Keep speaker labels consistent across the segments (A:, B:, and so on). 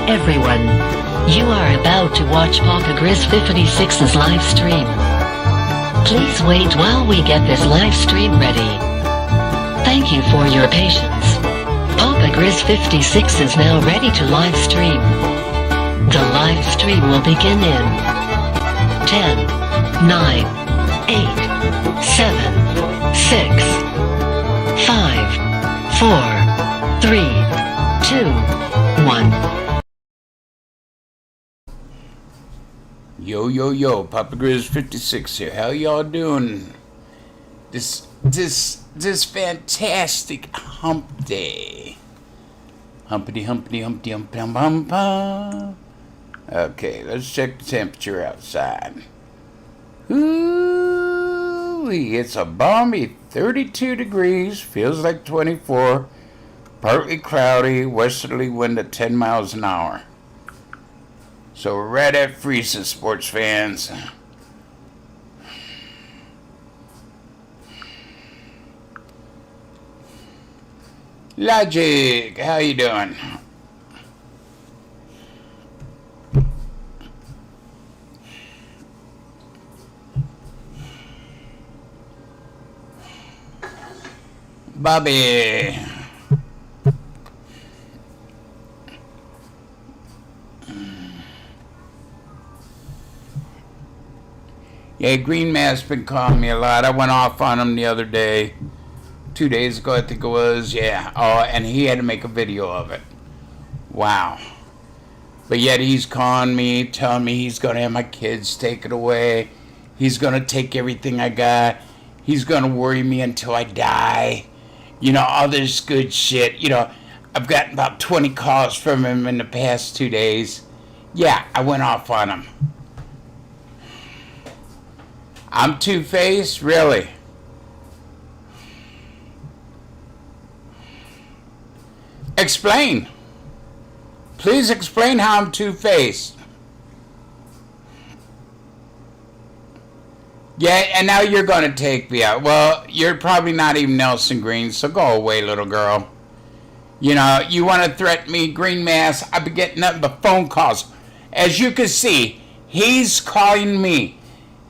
A: Everyone, you are about to watch Papa Grizz 56's live stream. Please wait while we get this live stream ready. Thank you for your patience. Papa Grizz 56 is now ready to live stream. The live stream will begin in 10, 9, 8, 7, 6, 5, 4, 3, 2, 1.
B: Yo, Papa Grizz 56 here. How y'all doing? This fantastic hump day. Humpty. Okay, let's check the temperature outside. Ooh, it's a balmy 32 degrees. Feels like 24. Partly cloudy. Westerly wind at 10 miles an hour. So we're right at freezing, sports fans. Logic, how you doing? Bobby. Yeah, Green Mass been calling me a lot. I went off on him the other day. 2 days ago, I think it was. Yeah. Oh, and he had to make a video of it. Wow. But yet he's calling me, telling me he's going to have my kids taken away. He's going to take everything I got. He's going to worry me until I die. You know, all this good shit. You know, I've gotten about 20 calls from him in the past 2 days. Yeah, I went off on him. I'm two-faced? Really? Explain. Please explain how I'm two-faced. Yeah, and now you're going to take me out. Well, you're probably not even Nelson Green, so go away, little girl. You know, you want to threaten me, Green Mass? I've been getting nothing but phone calls. As you can see, he's calling me.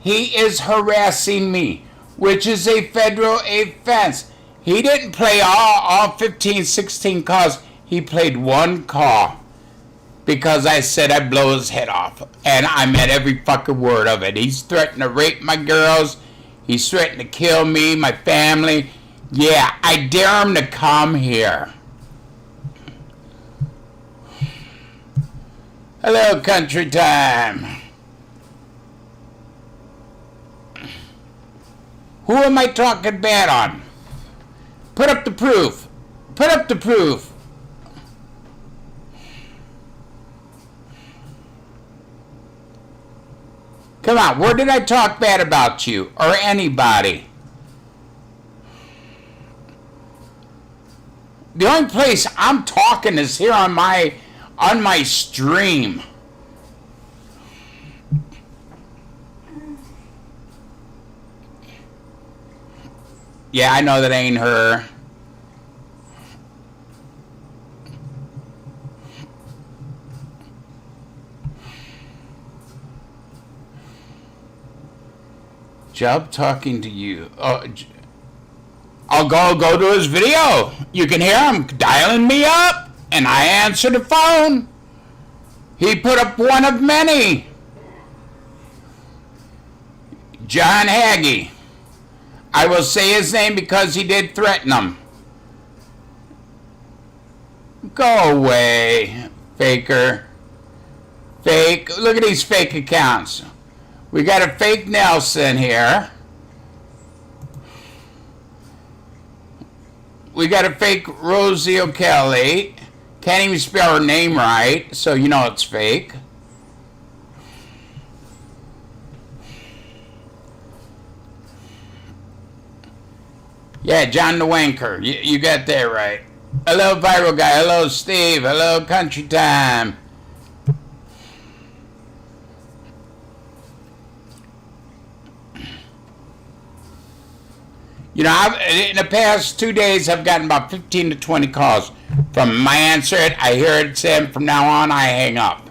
B: He is harassing me, which is a federal offense. He didn't play all 15, 16 calls. He played one call because I said I'd blow his head off. And I meant every fucking word of it. He's threatened to rape my girls. He's threatened to kill me, my family. Yeah, I dare him to come here. Hello, Country Time. Who am I talking bad on? Put up the proof. Put up the proof. Come on, where did I talk bad about you or anybody? The only place I'm talking is here on my stream. Yeah, I know that ain't her. Job talking to you. Oh, I'll go to his video. You can hear him dialing me up, and I answer the phone. He put up one of many. John Hagee. I will say his name because he did threaten him. Go away, faker. Fake. Look at these fake accounts. We got a fake Nelson here. We got a fake Rosie O'Kelly. Can't even spell her name right, so you know it's fake. Yeah, John the Wanker. You got that right. Hello, Viral Guy. Hello, Steve. Hello, Country Time. You know, in the past 2 days, I've gotten about 15 to 20 calls. From I answer it, I hear it said, from now on, I hang up.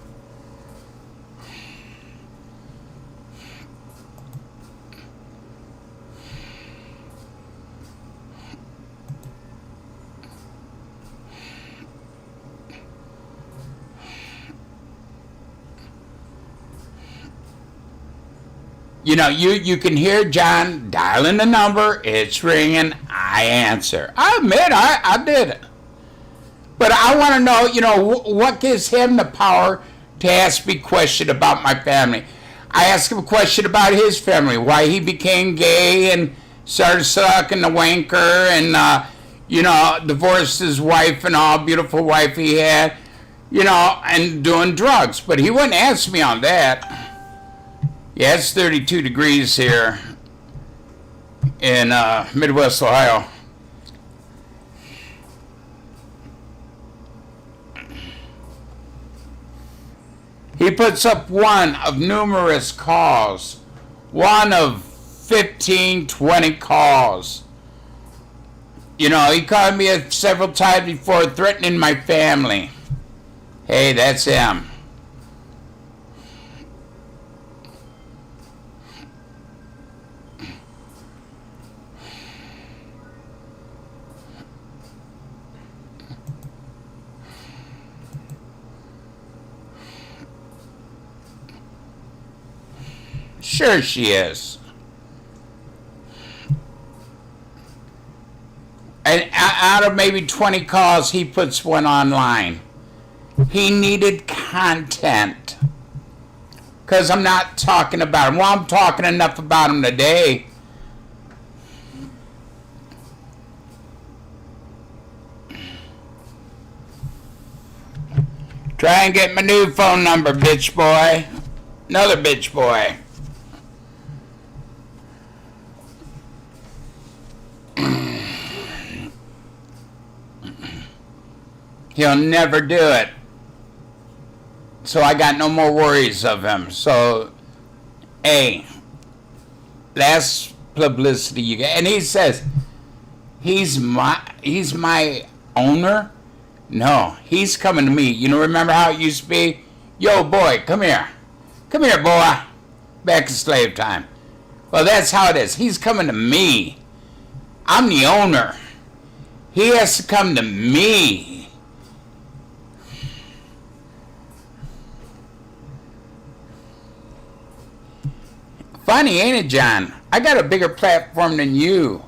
B: You know, you can hear John dialing the number, it's ringing, I answer. I admit, I did it. But I want to know, you know, what gives him the power to ask me a question about my family? I asked him a question about his family, why he became gay and started sucking the wanker and, you know, divorced his wife and all, beautiful wife he had, you know, and doing drugs. But he wouldn't ask me on that. Yeah, it's 32 degrees here in Midwest Ohio. He puts up one of numerous calls. One of 15, 20 calls. You know, he called me several times before threatening my family. Hey, that's him. Sure she is. And out of maybe 20 calls, he puts one online. He needed content. Because I'm not talking about him. Well, I'm talking enough about him today. Try and get my new phone number, bitch boy. Another bitch boy. He'll never do it. So I got no more worries of him. So, hey, last publicity you get. And he says, he's my owner? No, he's coming to me. You know, remember how it used to be? Yo, boy, come here. Come here, boy. Back in slave time. Well, that's how it is. He's coming to me. I'm the owner. He has to come to me. Funny, ain't it, John? I got a bigger platform than you.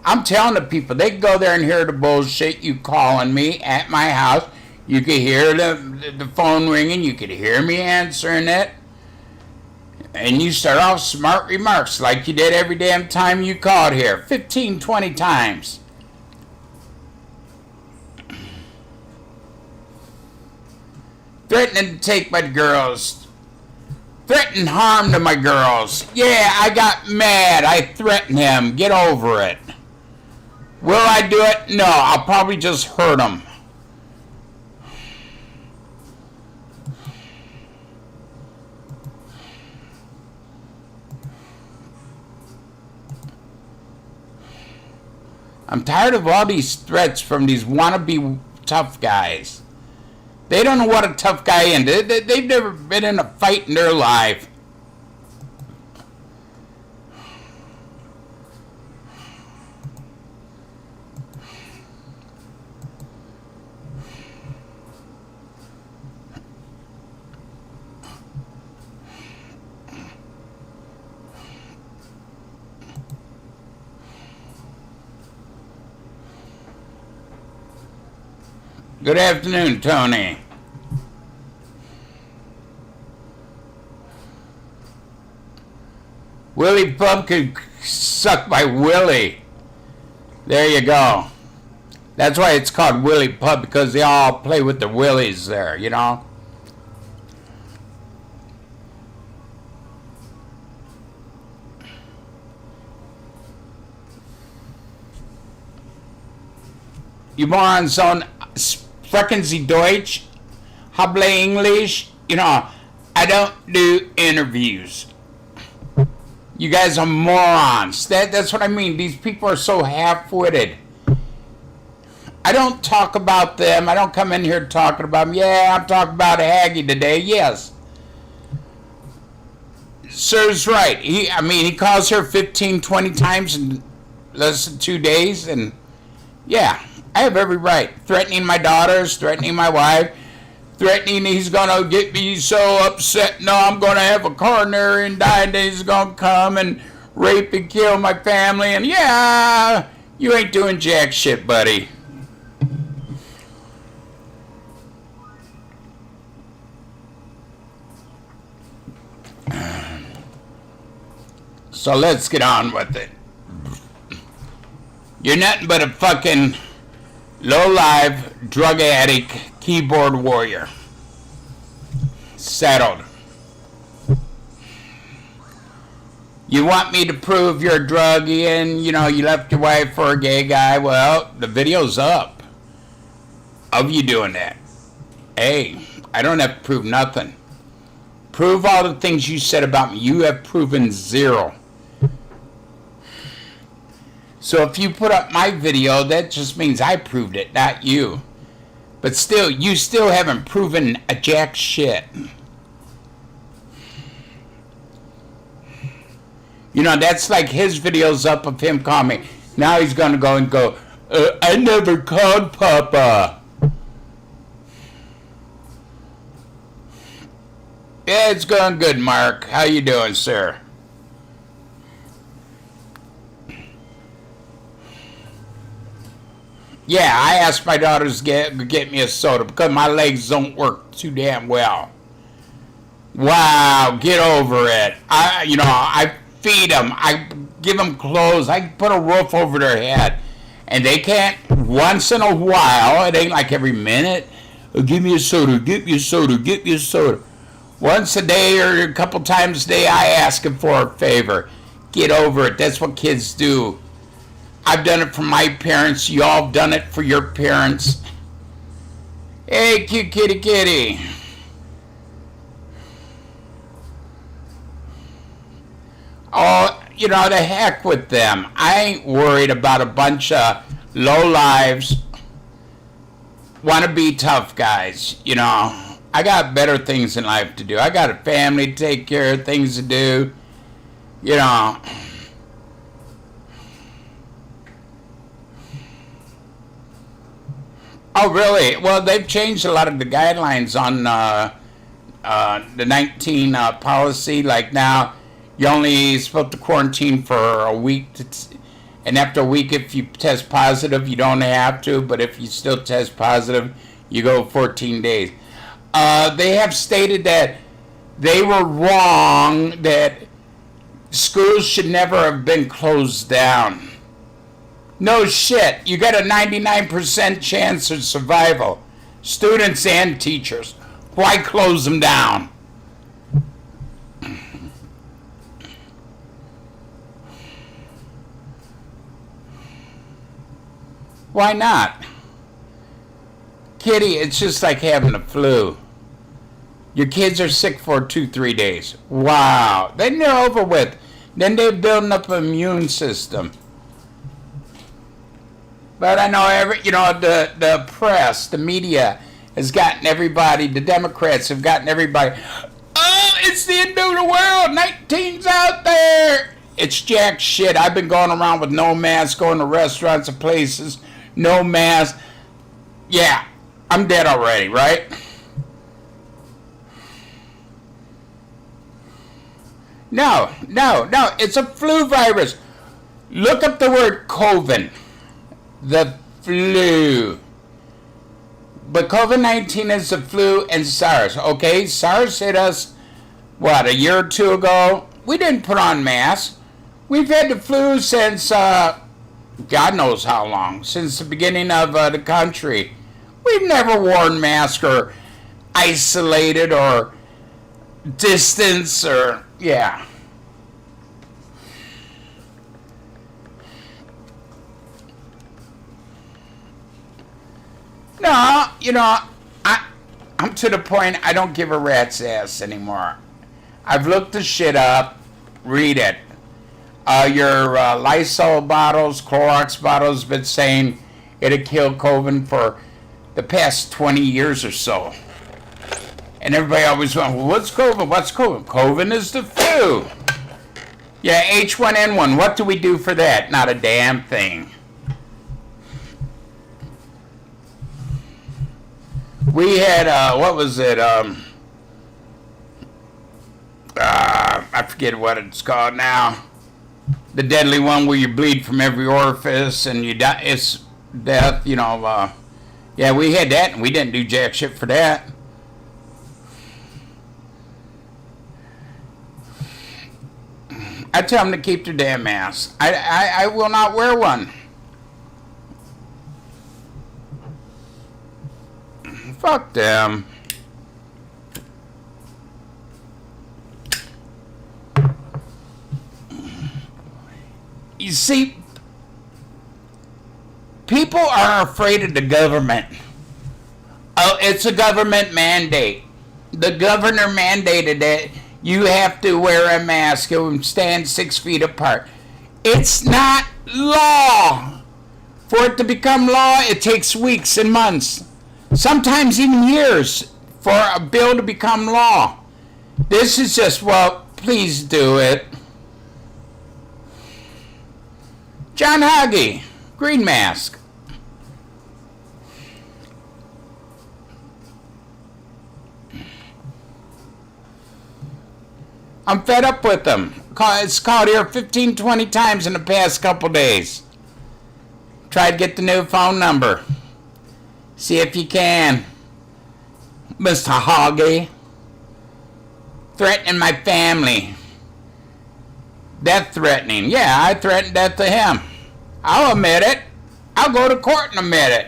B: I'm telling the people, they can go there and hear the bullshit you calling me at my house. You could hear the phone ringing. You could hear me answering it. And you start off smart remarks like you did every damn time you called here. 15, 20 times. Threatening to take my girls. Threatened harm to my girls. Yeah, I got mad. I threatened him. Get over it. Will I do it? No, I'll probably just hurt him. I'm tired of all these threats from these wannabe tough guys. They don't know what a tough guy is. They've never been in a fight in their life. Good afternoon, Tony. Willie Pub could suck by Willie. There you go. That's why it's called Willie Pub, because they all play with the willies there, you know. You morons on sprechen Sie Deutsch? Hable English? You know, I don't do interviews. You guys are morons. That's what I mean. These people are so half-witted. I don't talk about them. I don't come in here talking about them. Yeah, I'm talking about Hagee today. Yes. Sir's right. He calls her 15, 20 times in less than 2 days. And yeah, I have every right. Threatening my daughters, threatening my wife, threatening he's going to get me so upset. No, I'm going to have a coronary and die, and he's going to come and rape and kill my family. And yeah, you ain't doing jack shit, buddy. So let's get on with it. You're nothing but a fucking low-life, drug addict, keyboard warrior. Settled. You want me to prove you're a druggie and, you left your wife for a gay guy? Well, the video's up of you doing that. Hey, I don't have to prove nothing. Prove all the things you said about me. You have proven zero. So if you put up my video, that just means I proved it, not you. But still, you still haven't proven a jack shit. That's like his videos up of him calling me. Now he's going to go and go, I never called Papa. Yeah, it's going good, Mark. How you doing, sir? Yeah, I asked my daughters to get me a soda because my legs don't work too damn well. Wow, get over it. I feed them. I give them clothes. I put a roof over their head. And they can't, once in a while, it ain't like every minute, give me a soda, get me a soda, get me a soda. Once a day or a couple times a day, I ask them for a favor. Get over it. That's what kids do. I've done it for my parents. Y'all have done it for your parents. Hey, cute kitty kitty. Oh, the heck with them. I ain't worried about a bunch of low-lives, wanna-be tough guys. I got better things in life to do. I got a family to take care of, things to do. Oh, really? Well, they've changed a lot of the guidelines on the 19 policy. Like now, you're only supposed to quarantine for a week. And after a week, if you test positive, you don't have to. But if you still test positive, you go 14 days. They have stated that they were wrong, that schools should never have been closed down. No shit. You got a 99% chance of survival. Students and teachers. Why close them down? Why not? Kitty, it's just like having the flu. Your kids are sick for 2-3 days. Wow. Then they're over with. Then they're building up an immune system. But I know the press, the media has gotten everybody, the Democrats have gotten everybody, oh, it's the end of the world, 19's out there. It's jack shit. I've been going around with no mask, going to restaurants and places, no mask. Yeah, I'm dead already, right? No, it's a flu virus. Look up the word COVID. The flu. But COVID-19 is the flu and SARS, okay? SARS hit us, a year or two ago? We didn't put on masks. We've had the flu since, God knows how long, since the beginning of the country. We've never worn masks or isolated or distance or, yeah. No, I'm to the point I don't give a rat's ass anymore. I've looked the shit up, read it. Your Lysol bottles, Clorox bottles, been saying it'll kill COVID for the past 20 years or so. And everybody always went, well, what's COVID? What's COVID? COVID is the flu. Yeah, H1N1. What do we do for that? Not a damn thing. We had, what was it? I forget what it's called now. The deadly one where you bleed from every orifice and you die. It's death, you know. Yeah, we had that and we didn't do jack shit for that. I tell them to keep their damn masks. I will not wear one. Fuck them. You see, people are afraid of the government. Oh, it's a government mandate. The governor mandated it. You have to wear a mask and stand 6 feet apart. It's not law. For it to become law, it takes weeks and months, sometimes even years, for a bill to become law. This is just, well, please do it. John Hagee, green mask. I'm fed up with them. It's called here 15, 20 times in the past couple days. Try to get the new phone number. See if you can. Mr. Hagee. Threatening my family. Death threatening. Yeah, I threatened death to him. I'll admit it. I'll go to court and admit it.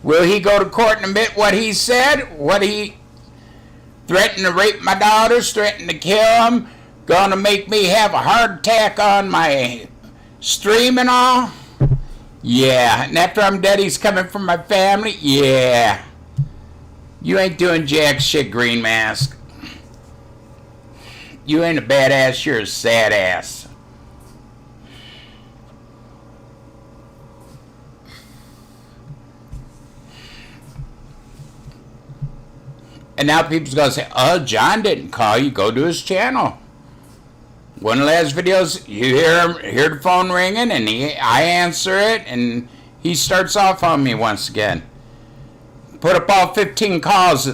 B: Will he go to court and admit what he said? What he threatened to rape my daughters, threatened to kill them, gonna make me have a heart attack on my stream and all? Yeah, and after I'm dead, he's coming for my family? Yeah. You ain't doing jack shit, green mask. You ain't a badass, you're a sad ass. And now people's gonna say, oh, John didn't call you, go to his channel. One of the last videos, you hear the phone ringing, and I answer it, and he starts off on me once again. Put up all 15 calls,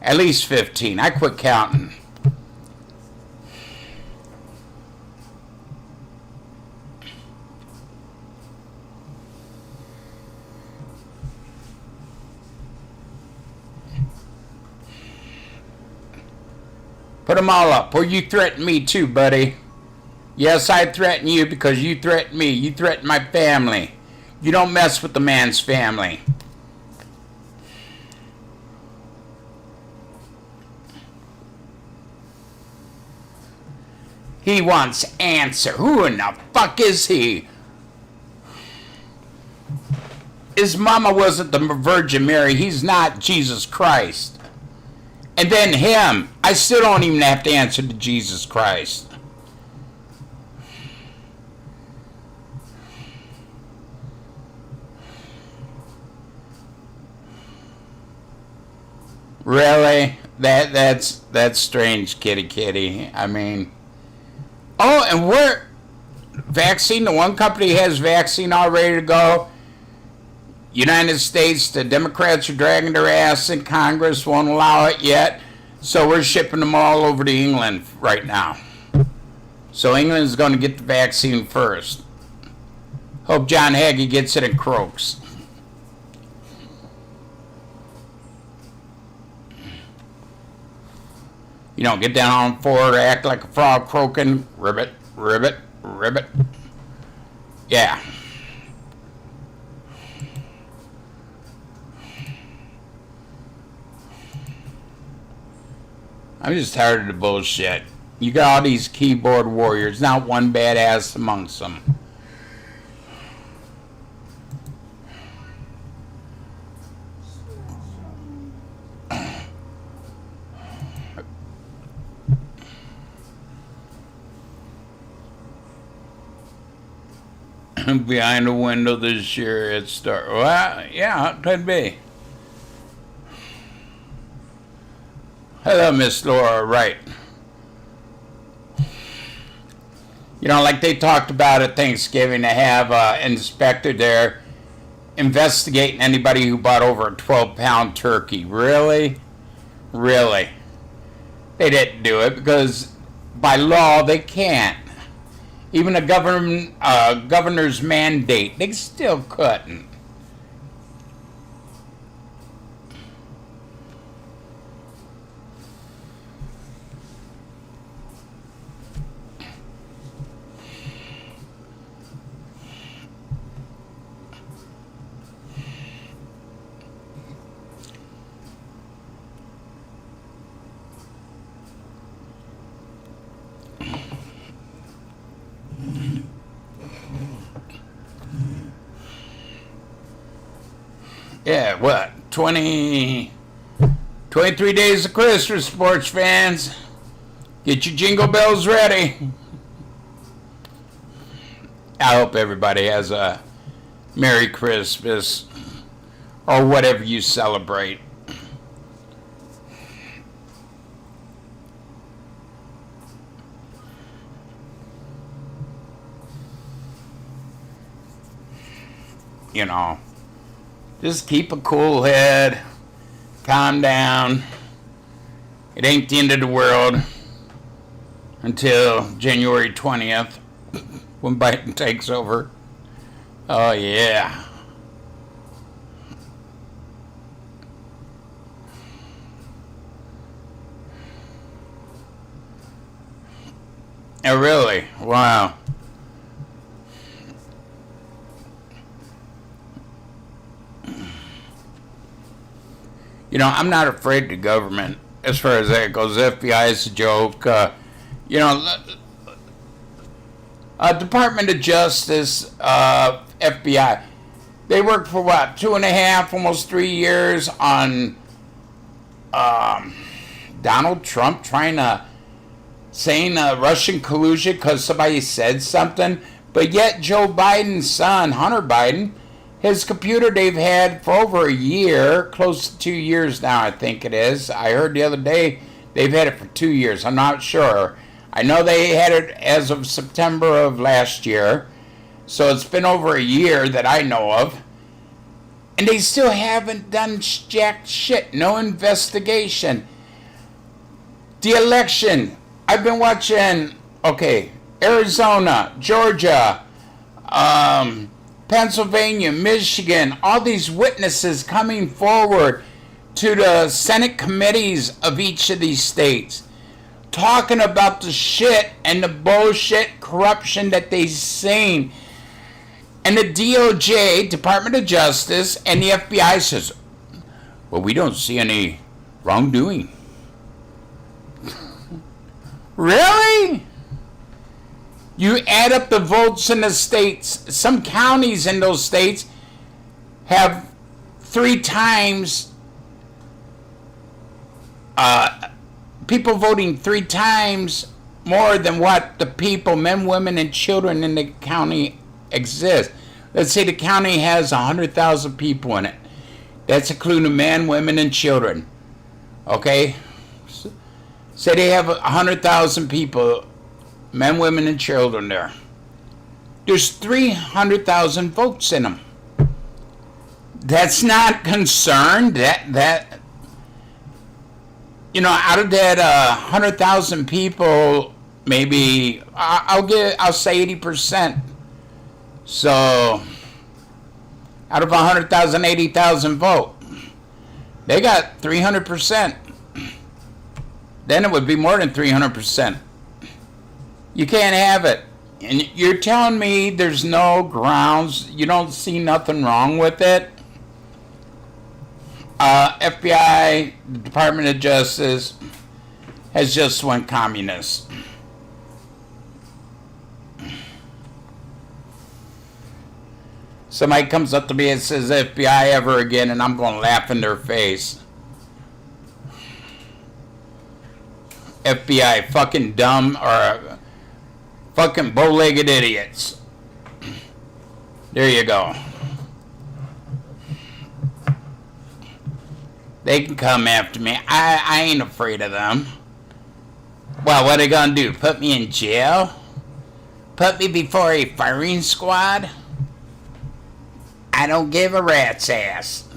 B: at least 15. I quit counting. Put them all up. Or you threaten me too, buddy. Yes, I threaten you because you threaten me. You threaten my family. You don't mess with the man's family. He wants answer. Who in the fuck is he? His mama wasn't the Virgin Mary. He's not Jesus Christ. And then him. I still don't even have to answer to Jesus Christ. Really? That's strange, kitty. I mean, oh, and we're vaccine. The one company has vaccine all ready to go. United States, the Democrats are dragging their ass in Congress, won't allow it yet. So we're shipping them all over to England right now. So England is going to get the vaccine first. Hope John Hagee gets it and croaks. You don't get down on the floor, act like a frog croaking. Ribbit, ribbit, ribbit. Yeah. I'm just tired of the bullshit. You got all these keyboard warriors, not one badass amongst them. behind a window this year. It's dark. Well, yeah, it could be. Hello, Miss Laura Wright. You know, like they talked about at Thanksgiving, to have an inspector there investigating anybody who bought over a 12-pound turkey. Really? Really? They didn't do it because by law they can't. Even a governor's mandate, they still couldn't. Yeah, what? 23 days of Christmas, sports fans. Get your jingle bells ready. I hope everybody has a Merry Christmas or whatever you celebrate. You know, just keep a cool head, calm down. It ain't the end of the world until January 20th when Biden takes over. Oh, yeah. Oh, really? Wow. You know, I'm not afraid of the government as far as that goes. The FBI is a joke. You know, Department of Justice, FBI, they worked for what, 2.5, almost 3 years on Donald Trump saying Russian collusion because somebody said something. But yet Joe Biden's son, Hunter Biden, his computer they've had for over a year, close to 2 years now, I think it is. I heard the other day they've had it for 2 years. I'm not sure. I know they had it as of September of last year. So it's been over a year that I know of. And they still haven't done jack shit. No investigation. The election. I've been watching, Arizona, Georgia, Pennsylvania, Michigan, all these witnesses coming forward to the Senate committees of each of these states, talking about the shit and the bullshit corruption that they've seen. And the DOJ, Department of Justice, and the FBI says, well, we don't see any wrongdoing. Really? You add up the votes in the states. Some counties in those states have 3 times people voting 3 times more than what the people, men, women, and children in the county exist. Let's say the county has 100,000 people in it. That's including men, women, and children. Okay? Say they have 100,000 people, men, women, and children there. There's 300,000 votes in them. That's not concerned. That you know, out of that 100,000 people, maybe I'll say 80%. So out of 100,000, 80,000 vote. They got 300%. Then it would be more than 300%. You can't have it. And you're telling me there's no grounds, you don't see nothing wrong with it? FBI, the Department of Justice, has just went communist. Somebody comes up to me and says FBI ever again, and I'm going to laugh in their face. FBI, fucking dumb or fucking bow-legged idiots. There you go. They can come after me. I ain't afraid of them. Well, what are they gonna do? Put me in jail? Put me before a firing squad? I don't give a rat's ass.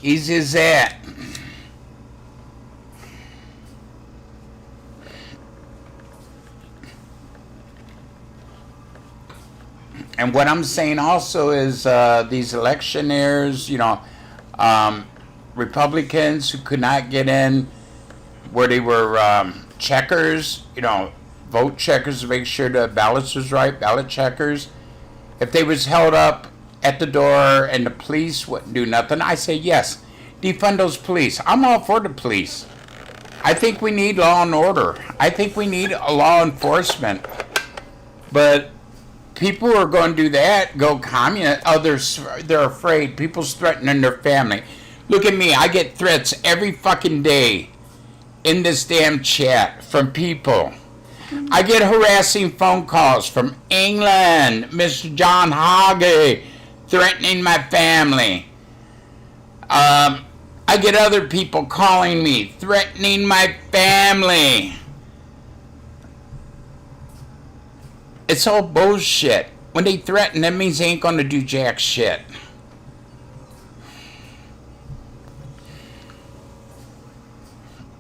B: Easy as that. And what I'm saying also is these electioneers, Republicans who could not get in where they were checkers, vote checkers to make sure the ballots was right, ballot checkers. If they was held up at the door and the police wouldn't do nothing, I say yes, defund those police. I'm all for the police. I think we need law and order. I think we need a law enforcement. But people who are going to do that, go communist. Oh, they're afraid. People's threatening their family. Look at me. I get threats every fucking day in this damn chat from people. I get harassing phone calls from England, Mr. John Hage, threatening my family. I get other people calling me, threatening my family. It's all bullshit. When they threaten, that means they ain't gonna do jack shit.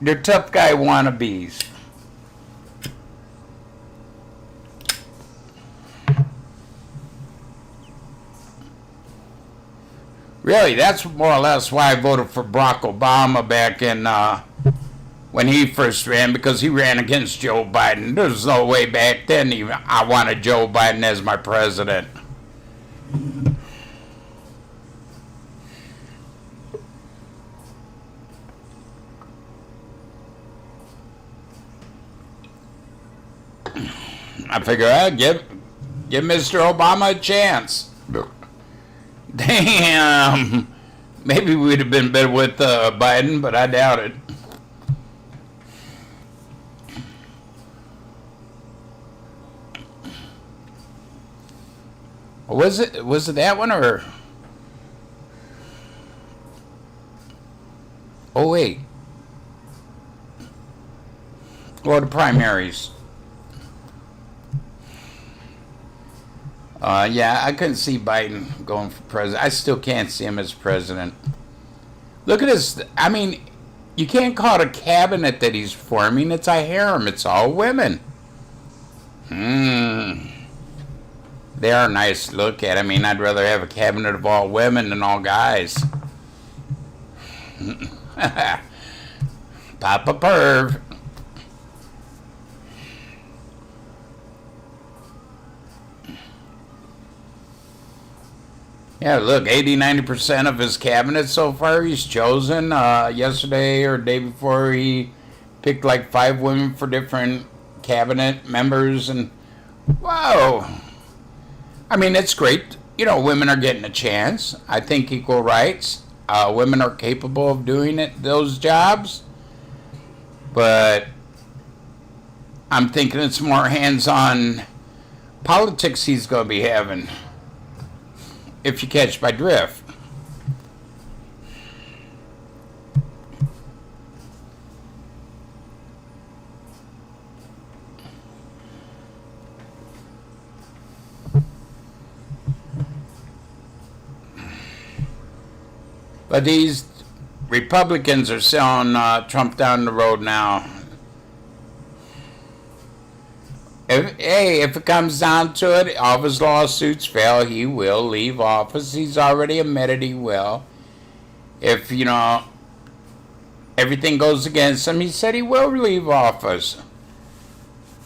B: They're tough guy wannabes. Really, that's more or less why I voted for Barack Obama back in when he first ran, because he ran against Joe Biden. There's no way back then even I wanted Joe Biden as my president. I figure I'd give Mr. Obama a chance. Damn. Maybe we'd have been better with Biden, but I doubt it. Was it that one or? Oh wait. Or the primaries. Yeah, I couldn't see Biden going for president. I still can't see him as president. Look at this. I mean, you can't call it a cabinet that he's forming. It's a harem. It's all women. They are nice to look at. I mean, I'd rather have a cabinet of all women than all guys. Papa Perv. Yeah, look, 80-90% of his cabinet so far he's chosen. Yesterday or day before, he picked like 5 women for different cabinet members. And, whoa. I mean, it's great. Women are getting a chance. I think equal rights. Women are capable of doing those jobs. But I'm thinking it's more hands-on politics he's going to be having. If you catch my drift. But these Republicans are selling Trump down the road now. If it comes down to it, all of his lawsuits fail, he will leave office. He's already admitted he will. If, everything goes against him, he said he will leave office.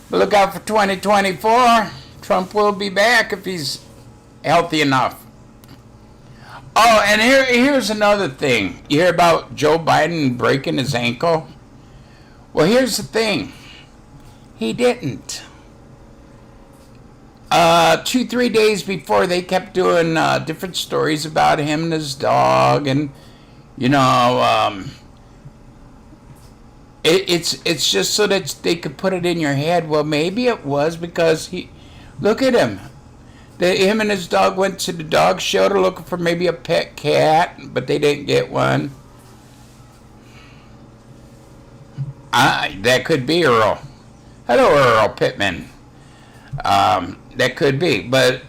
B: But look out for 2024. Trump will be back if he's healthy enough. Oh, and here's another thing. You hear about Joe Biden breaking his ankle? Well, here's the thing. He didn't. 2-3 days before, they kept doing different stories about him and his dog, and it's just so that they could put it in your head. Well, maybe it was because look at him. Him and his dog went to the dog shelter looking for maybe a pet cat, but they didn't get one. That could be Earl. Hello, Earl Pittman. That could be. But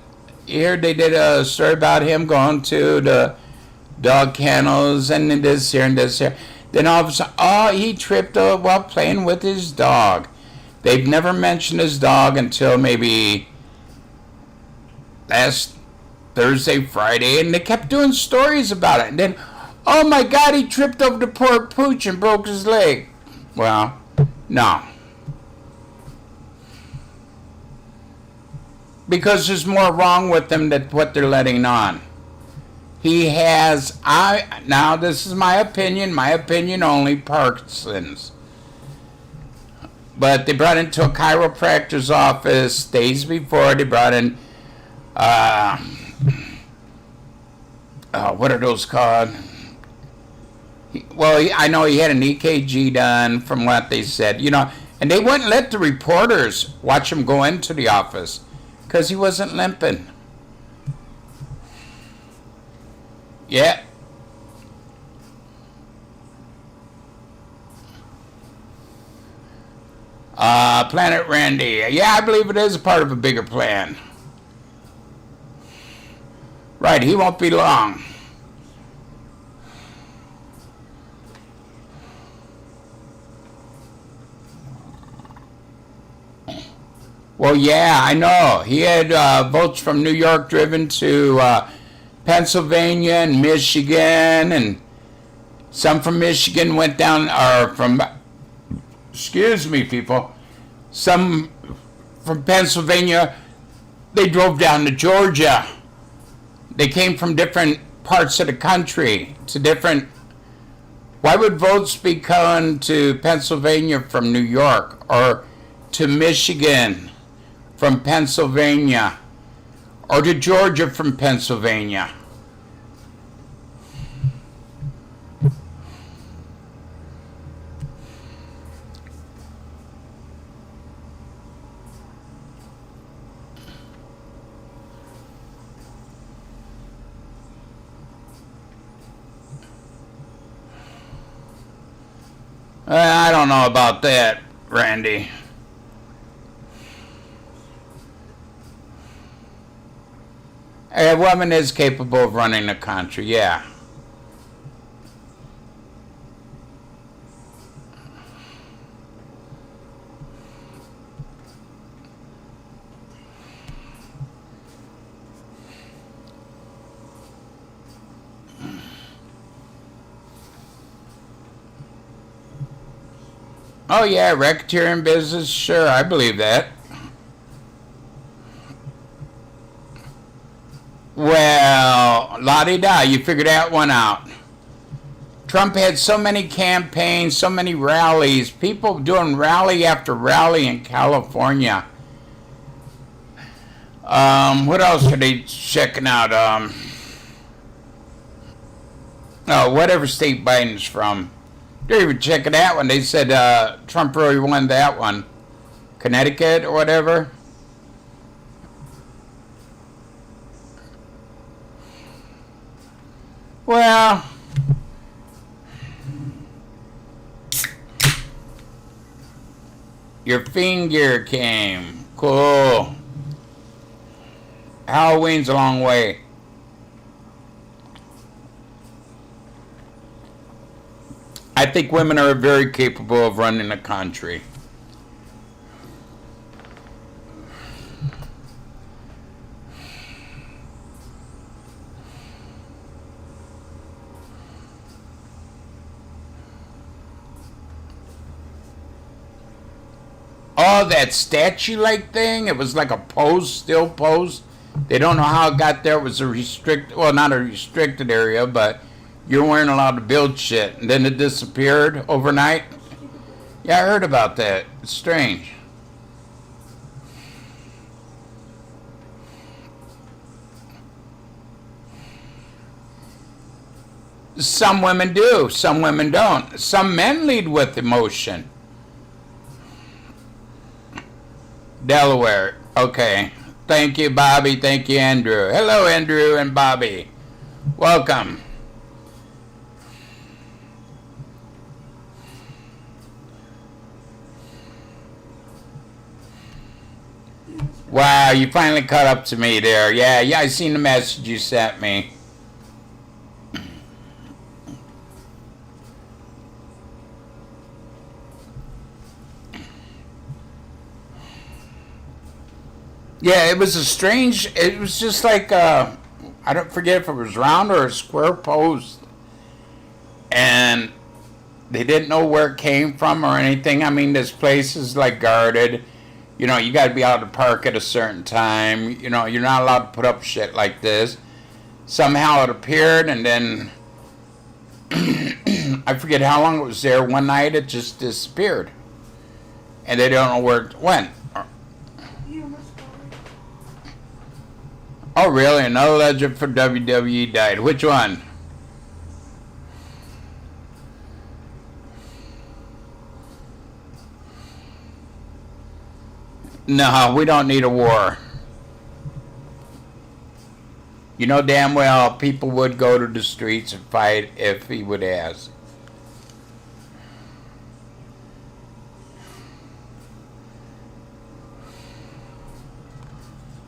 B: here they did a story about him going to the dog kennels and this here and this here. Then all of a sudden, he tripped while playing with his dog. They've never mentioned his dog until maybe last Thursday, Friday, and they kept doing stories about it. And then, oh my God, he tripped over the poor pooch and broke his leg. Well, no. Because there's more wrong with them than what they're letting on. He has, now this is my opinion only, Parkinson's. But they brought him to a chiropractor's office days before. They brought in, what are those called? I know he had an EKG done from what they said, and they wouldn't let the reporters watch him go into the office because he wasn't limping. Yeah. Planet Randy. Yeah, I believe it is a part of a bigger plan. Right, he won't be long. Well, yeah, I know. He had votes from New York driven to Pennsylvania and Michigan, and some from Michigan went down, excuse me, people, some from Pennsylvania, they drove down to Georgia. They came from different parts of the country to different. Why would votes be coming to Pennsylvania from New York, or to Michigan from Pennsylvania, or to Georgia from Pennsylvania? I don't know about that, Randy. A woman is capable of running a country, yeah. Oh yeah, racketeering business, sure, I believe that. Well, la-di-da, you figured that one out. Trump had so many campaigns, so many rallies, people doing rally after rally in California. What else are they checking out? Whatever state Biden's from. They're even checking that one. They said Trump really won that one. Connecticut or whatever. Well, your finger came. Cool. Halloween's a long way. I think women are very capable of running a country. Oh, that statue-like thing, it was like a post, still post. They don't know how it got there. It was not a restricted area, but you weren't allowed to build shit. And then it disappeared overnight. Yeah, I heard about that. It's strange. Some women do. Some women don't. Some men lead with emotion. Delaware. Okay. Thank you, Bobby. Thank you, Andrew. Hello, Andrew and Bobby. Welcome. Wow, you finally caught up to me there. Yeah, I seen the message you sent me. Yeah, it was it was just like, I don't forget if it was round or a square post. And they didn't know where it came from or anything. I mean, this place is like guarded. You know, you got to be out of the park at a certain time. You know, you're not allowed to put up shit like this. Somehow it appeared, and then I forget how long it was there. One night it just disappeared. And they don't know where it went. Oh, really? Another legend for WWE died. Which one? No, we don't need a war. You know damn well people would go to the streets and fight if he would ask.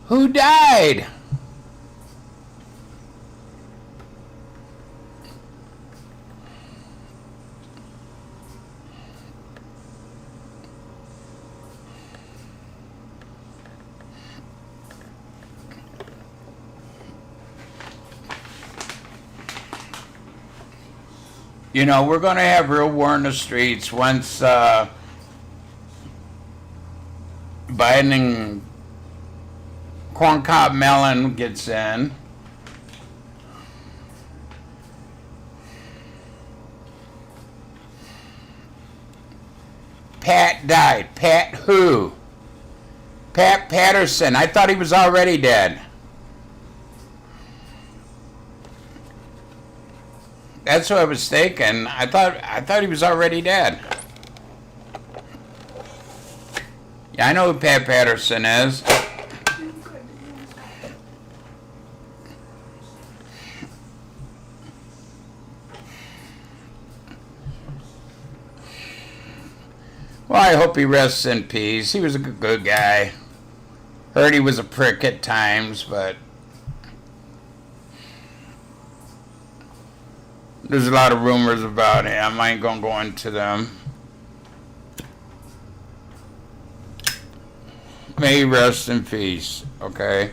B: Who died? You know, we're going to have real war in the streets once Biden and Corncob Melon gets in. Pat died. Pat who? Pat Patterson. I thought he was already dead. That's what I was thinking. I thought he was already dead. Yeah, I know who Pat Patterson is. Well, I hope he rests in peace. He was a good guy. Heard he was a prick at times, but there's a lot of rumors about him. I ain't gonna go into them. May he rest in peace, okay?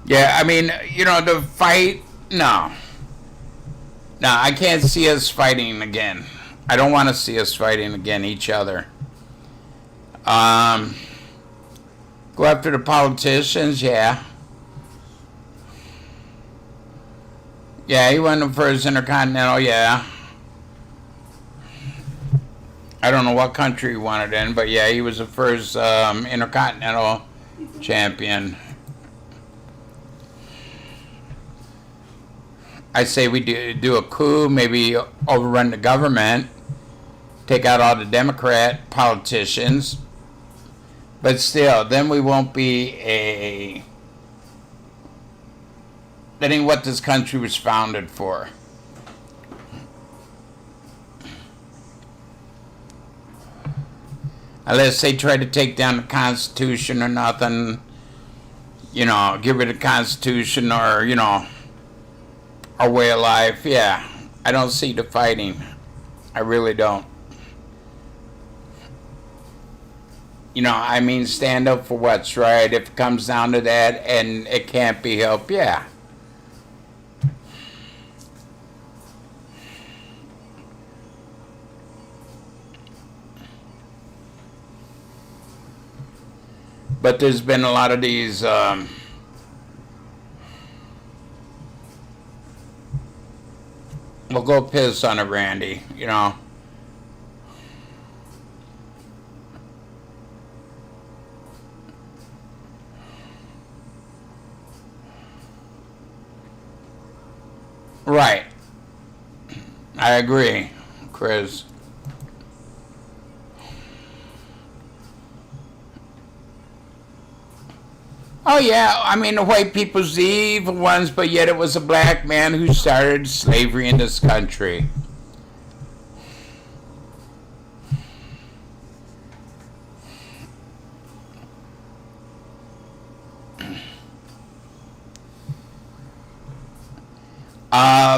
B: Yeah, I mean, you know, the fight, no. No, I can't see us fighting again. I don't want to see us fighting again each other. Go after the politicians, yeah. Yeah, he won for his Intercontinental, yeah. I don't know what country he won it in, but yeah, he was the first Intercontinental champion. I say we do a coup, maybe overrun the government, take out all the Democrat politicians, but still, then we won't be that ain't what this country was founded for. Unless they try to take down the Constitution or nothing, you know, get rid of the Constitution or, you know, our way of life, yeah. I don't see the fighting. I really don't. You know, I mean, stand up for what's right. If it comes down to that and it can't be helped, yeah. But there's been a lot of these well, go piss on it, Randy, you know. Right. I agree, Chris. Oh yeah, I mean the white people's the evil ones, but yet it was a black man who started slavery in this country.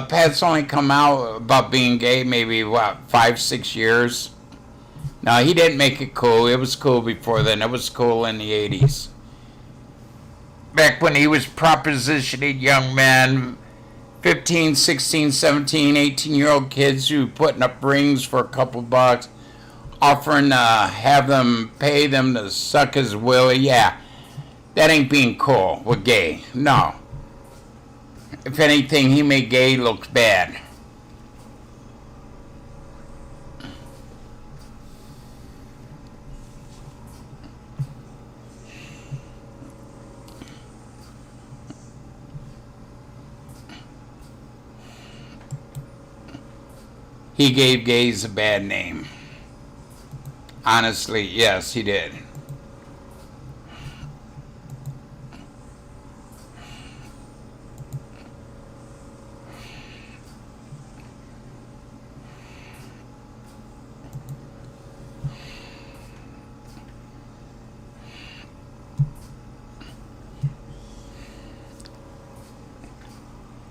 B: Pat's only come out about being gay maybe what 5, 6 years. No, he didn't make it cool. It was cool before then. It was cool in the 80s. Back when he was propositioning young men, 15, 16, 17, 18-year-old kids who putting up rings for a couple bucks, offering to have them pay them to suck his willy. Yeah, that ain't being cool with gay. No. If anything, he made gay look bad. He gave gays a bad name. Honestly, yes, he did.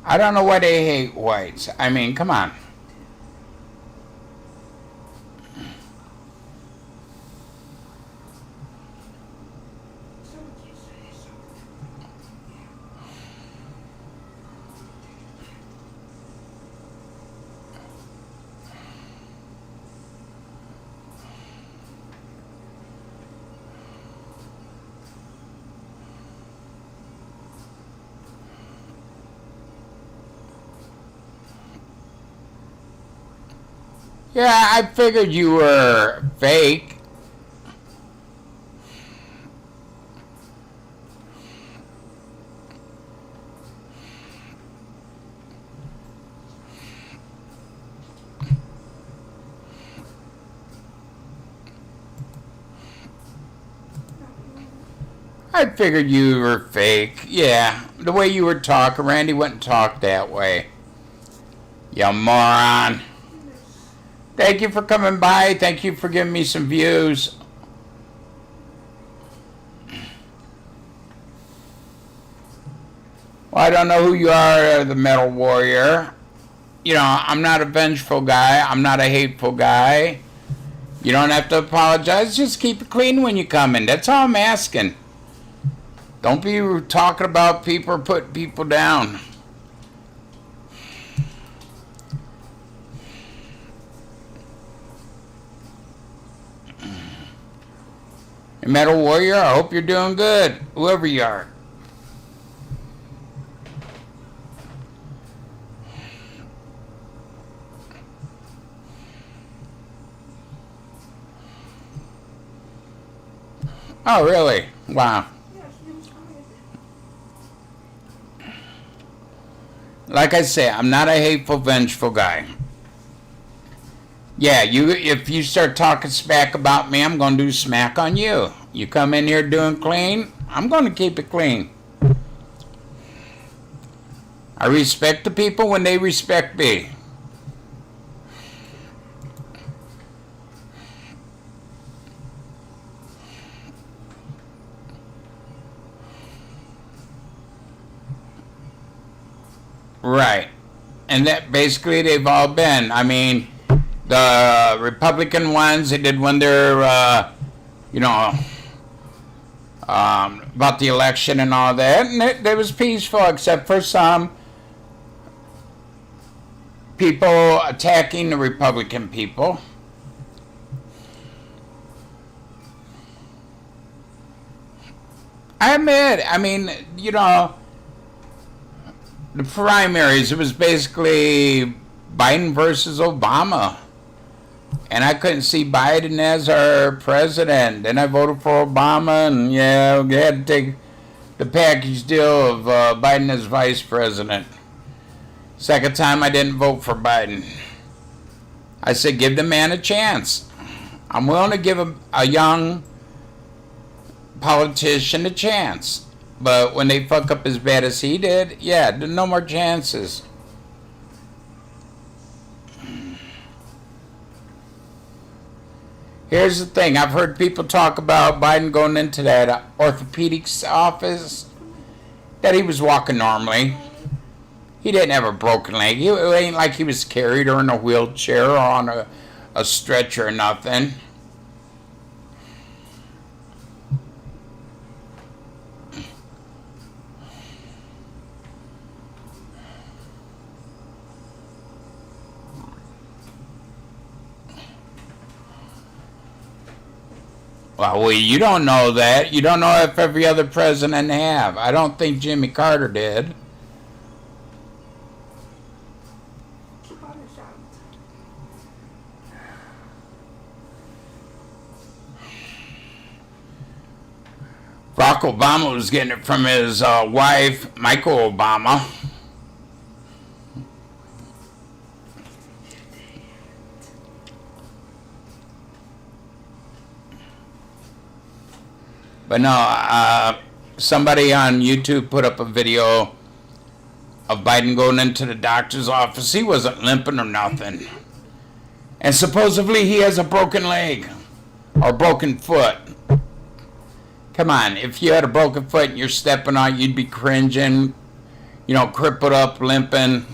B: I don't know why they hate whites. I mean, come on. Yeah, I figured you were fake. I figured you were fake. Yeah, the way you were talking, Randy wouldn't talk that way. You moron. Thank you for coming by. Thank you for giving me some views. Well, I don't know who you are, the Metal Warrior. You know, I'm not a vengeful guy. I'm not a hateful guy. You don't have to apologize. Just keep it clean when you come in. That's all I'm asking. Don't be talking about people or putting people down. Metal Warrior, I hope you're doing good, whoever you are. Oh, really? Wow. Like I say, I'm not a hateful, vengeful guy. Yeah, if you start talking smack about me, I'm going to do smack on you. You come in here doing clean, I'm going to keep it clean. I respect the people when they respect me. Right. And that basically they've all been. I mean, the Republican ones, they did when they're, about the election and all that, and it was peaceful, except for some people attacking the Republican people. I admit, the primaries, it was basically Biden versus Obama. And I couldn't see Biden as our president. Then I voted for Obama, and yeah, we had to take the package deal of Biden as vice president. Second time I didn't vote for Biden. I said, give the man a chance. I'm willing to give a young politician a chance. But when they fuck up as bad as he did, yeah, no more chances. Here's the thing. I've heard people talk about Biden going into that orthopedics office, that he was walking normally. He didn't have a broken leg. It ain't like he was carried or in a wheelchair or on a stretcher or nothing. Well, you don't know that. You don't know if every other president have. I don't think Jimmy Carter did. Barack Obama was getting it from his wife, Michael Obama. But no, somebody on YouTube put up a video of Biden going into the doctor's office. He wasn't limping or nothing. And supposedly he has a broken leg or broken foot. Come on, if you had a broken foot and you're stepping on it, you'd be cringing, crippled up, limping.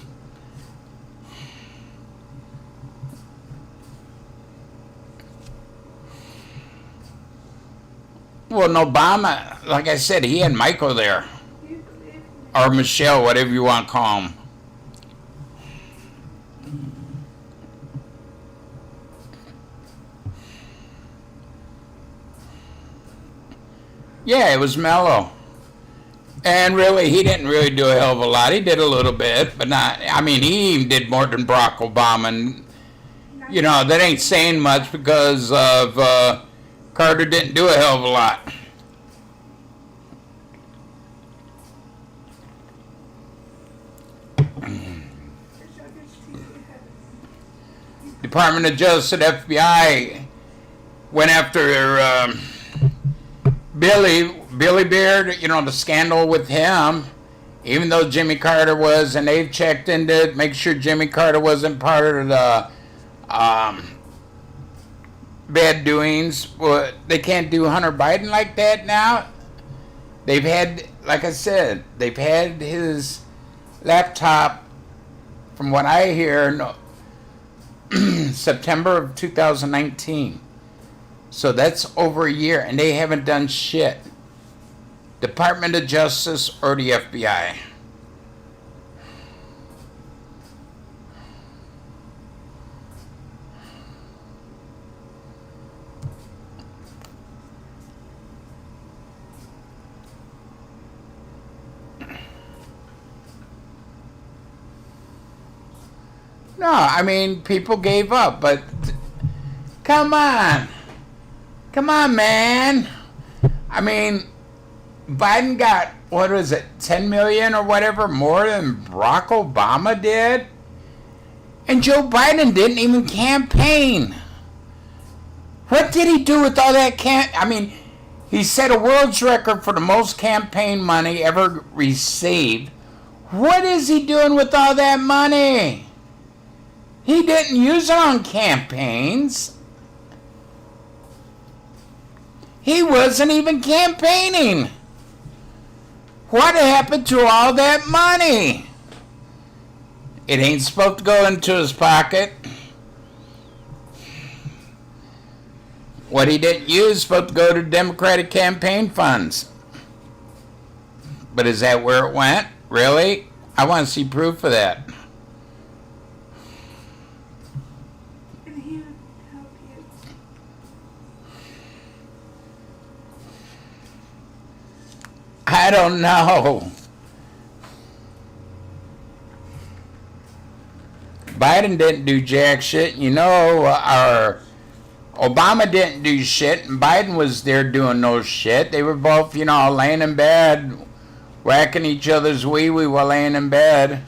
B: Well, Obama, like I said, he had Michael there. Or Michelle, whatever you want to call him. Yeah, it was mellow. And really, he didn't really do a hell of a lot. He did a little bit, but not, he even did more than Barack Obama. And, that ain't saying much because of, Carter didn't do a hell of a lot. Department of Justice, FBI went after Billy Beard, the scandal with him, even though Jimmy Carter was, and they've checked into it, make sure Jimmy Carter wasn't part of the bad doings. Well, they can't do Hunter Biden like that now. They've had, like I said, they've had his laptop, from what I hear, September of 2019. So that's over a year, and they haven't done shit. Department of Justice or the FBI. No, people gave up, but come on. Come on, man. Biden got, 10 million or whatever more than Barack Obama did? And Joe Biden didn't even campaign. What did he do with all that he set a world's record for the most campaign money ever received. What is he doing with all that money? He didn't use it on campaigns. He wasn't even campaigning. What happened to all that money? It ain't supposed to go into his pocket. What he didn't use is supposed to go to Democratic campaign funds. But is that where it went? Really? I want to see proof of that. I don't know. Biden didn't do jack shit. Obama didn't do shit, and Biden was there doing no shit. They were both, laying in bed, whacking each other's wee-wee while laying in bed.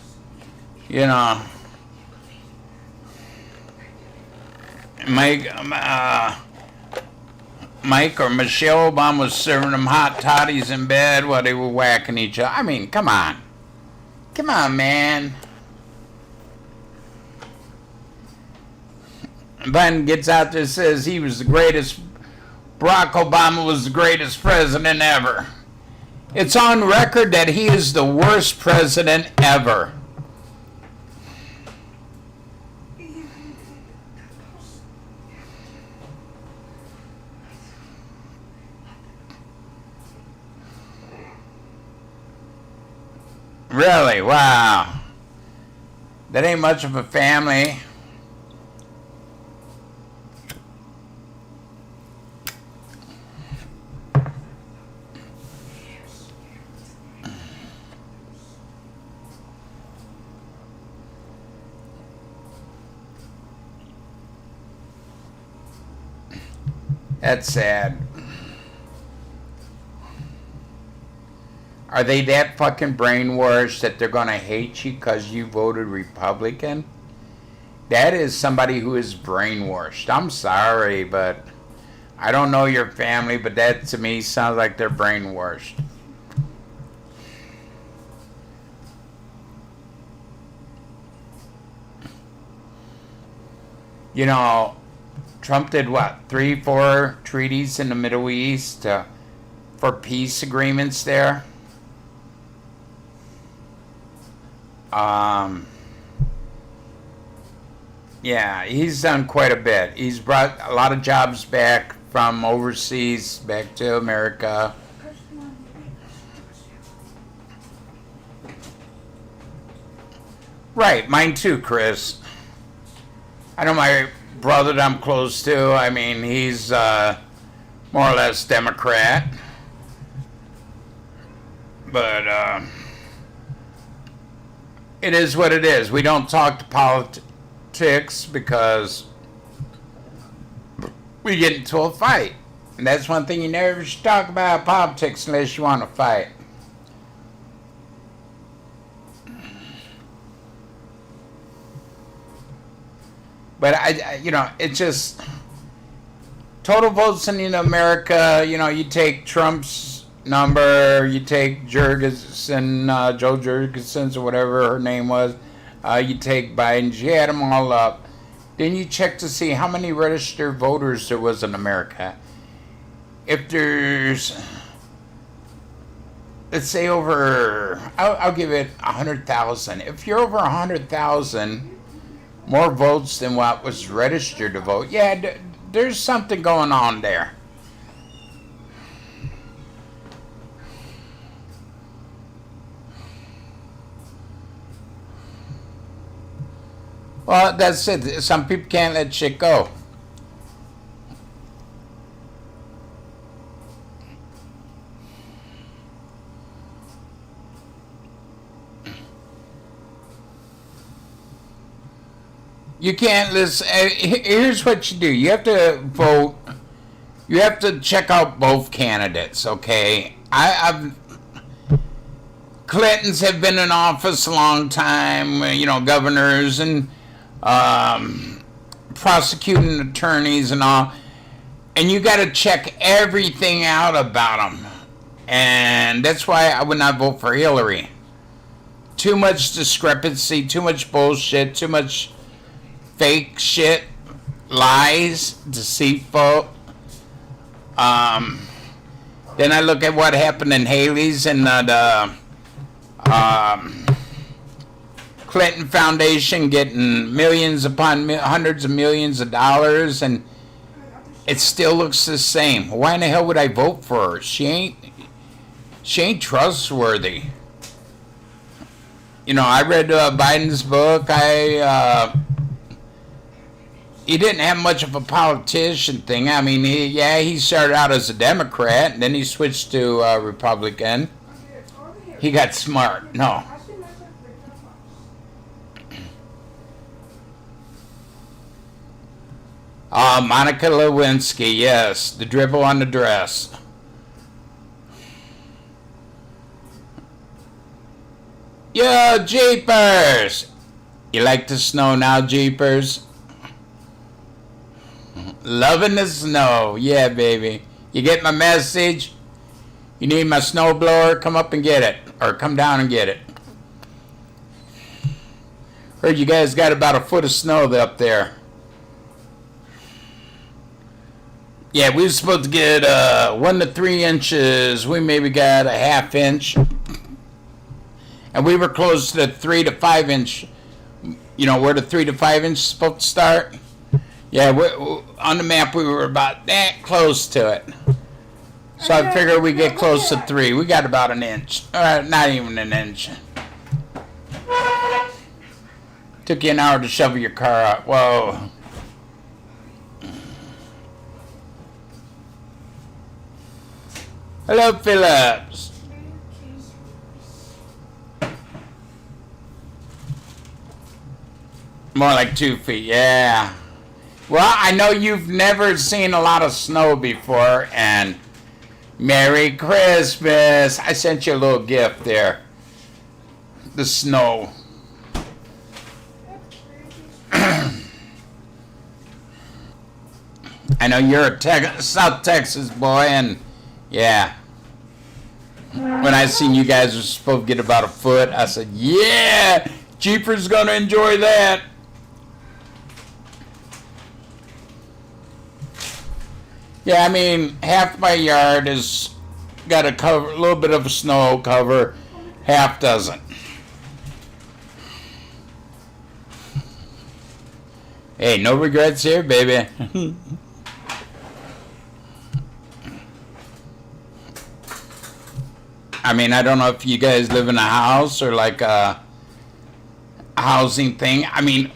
B: Mike or Michelle Obama was serving them hot toddies in bed while they were whacking each other. I mean, come on. Come on, man. Biden gets out there and says he was the greatest. Barack Obama was the greatest president ever. It's on record that he is the worst president ever. Really? Wow. That ain't much of a family. That's sad. Are they that fucking brainwashed that they're gonna hate you because you voted Republican? That is somebody who is brainwashed. I'm sorry, but I don't know your family, but that to me sounds like they're brainwashed. You know, Trump did what, 3-4 treaties in the Middle East for peace agreements there. Yeah, he's done quite a bit. He's brought a lot of jobs back from overseas back to America. Right, mine too, Chris. I know my brother that I'm close to, I mean, he's more or less Democrat. But it is what it is. We don't talk to politics because we get into a fight. And that's one thing you never should talk about politics unless you want to fight. But it's just total votes in America. You take Trump's number, you take Jurgensen, Joe Jurgensen's or whatever her name was, you take Biden's, you add them all up. Then you check to see how many registered voters there was in America. If there's, let's say I'll give it 100,000. If you're over 100,000, more votes than what was registered to vote, yeah, there's something going on there. Well, that's it. Some people can't let shit go. You can't listen. Here's what you do. You have to vote. You have to check out both candidates, okay? Clintons have been in office a long time, governors and prosecuting attorneys and all. And you got to check everything out about them. And that's why I would not vote for Hillary. Too much discrepancy, too much bullshit, too much fake shit, lies, deceitful. Then I look at what happened in Haley's and the Clinton Foundation getting millions upon hundreds of millions of dollars, and it still looks the same. Why in the hell would I vote for her? She ain't trustworthy. I read Biden's book. He didn't have much of a politician thing. I mean, he started out as a Democrat, and then he switched to Republican. He got smart. No. Monica Lewinsky, yes. The dribble on the dress. Yo, Jeepers! You like the snow now, Jeepers? Loving the snow. Yeah, baby. You get my message? You need my snowblower? Come up and get it. Or come down and get it. Heard you guys got about a foot of snow up there. Yeah, we were supposed to get 1 to 3 inches. We maybe got a half inch. And we were close to the 3 to 5 inch. You know where the 3 to 5 inch is supposed to start? Yeah, on the map we were about that close to it. So I figured we get close to 3. We got about an inch. Not even an inch. Took you an hour to shovel your car out. Whoa. Hello, Phillips. More like 2 feet, yeah. Well, I know you've never seen a lot of snow before, and Merry Christmas. I sent you a little gift there. The snow. I know you're a South Texas boy, and yeah. When I seen you guys were supposed to get about a foot, I said, yeah, Jeeper's gonna enjoy that. Yeah, I mean, half my yard has got a little bit of a snow cover, half doesn't. Hey, no regrets here, baby. I mean, I don't know if you guys live in a house or like a housing thing. I mean,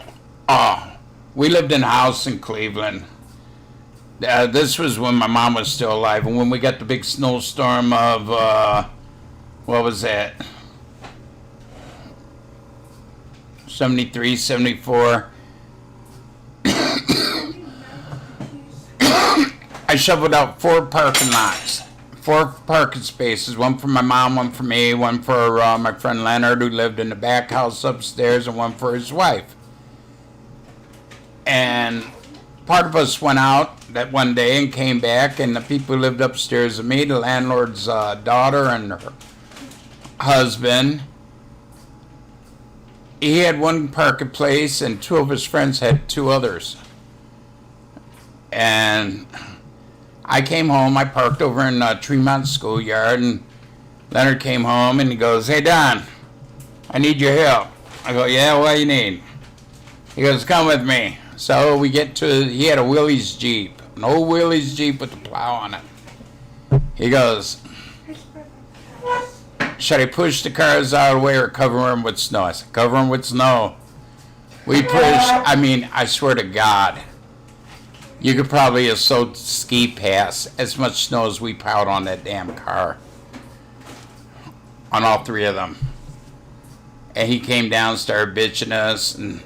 B: we lived in a house in Cleveland. This was when my mom was still alive, and when we got the big snowstorm of, what was that? 73, 74. I shoveled out 4 parking lots. 4 parking spaces, one for my mom, one for me, one for my friend Leonard, who lived in the back house upstairs, and one for his wife. And part of us went out that one day and came back, and the people who lived upstairs with me, the landlord's daughter and her husband, he had 1 parking place, and 2 of his friends had 2 others. And I came home, I parked over in Tremont Schoolyard, and Leonard came home and he goes, hey Don, I need your help. I go, yeah, what do you need? He goes, come with me. So we get to, he had a Willys Jeep, an old Willys Jeep with a plow on it. He goes, should I push the cars out of the way or cover them with snow? I said, cover them with snow. We pushed, I mean, I swear to God, you could probably have sold ski pass as much snow as we piled on that damn car. On all 3 of them. And he came down, started bitching us, and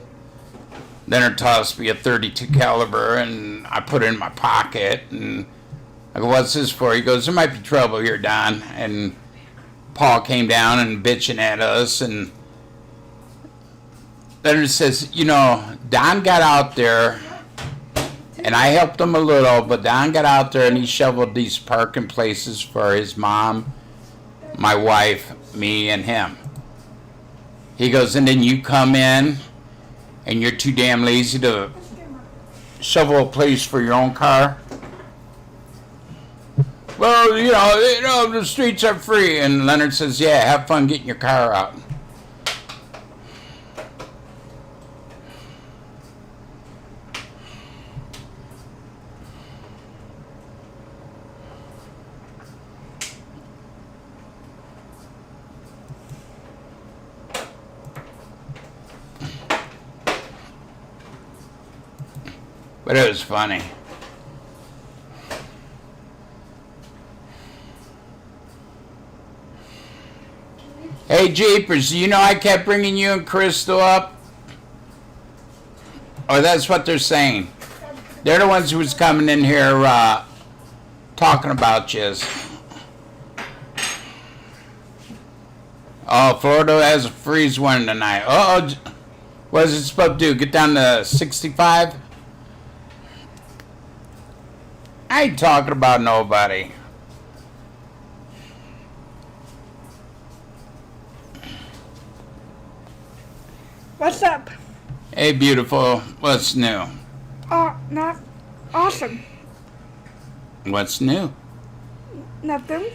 B: Leonard tossed me a .32 caliber, and I put it in my pocket, and I go, what's this for? He goes, there might be trouble here, Don. And Paul came down and bitching at us, and Leonard says, you know, Don got out there, and I helped him a little, but Don got out there and he shoveled these parking places for his mom, my wife, me, and him. He goes, and then you come in and you're too damn lazy to shovel a place for your own car. Well, you know, the streets are free. And Leonard says, yeah, have fun getting your car out. But it was funny. Hey, Jeepers, you know I kept bringing you and Crystal up? Oh, that's what they're saying. They're the ones who was coming in here talking about you. Oh, Florida has a freeze warning tonight. Oh, what is it supposed to do? Get down to 65? I ain't talking about nobody.
C: What's up?
B: Hey, beautiful. What's new?
C: Oh, not awesome.
B: What's new?
C: Nothing.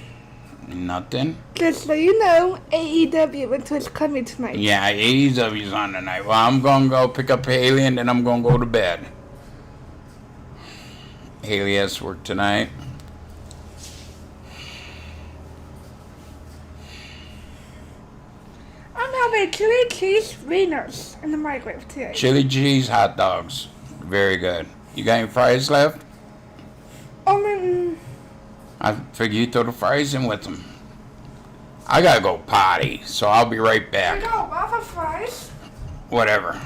B: Nothing?
C: Just so you know, AEW is coming tonight.
B: Yeah, AEW's on tonight. Well, I'm gonna go pick up Haley and then I'm gonna go to bed. Haley has work tonight.
C: I'm having chili cheese wieners in the microwave today.
B: Chili cheese hot dogs. Very good. You got any fries left?
C: I
B: I figure you throw the fries in with them. I gotta go potty, so I'll be right back.
C: got waffle fries.
B: Whatever.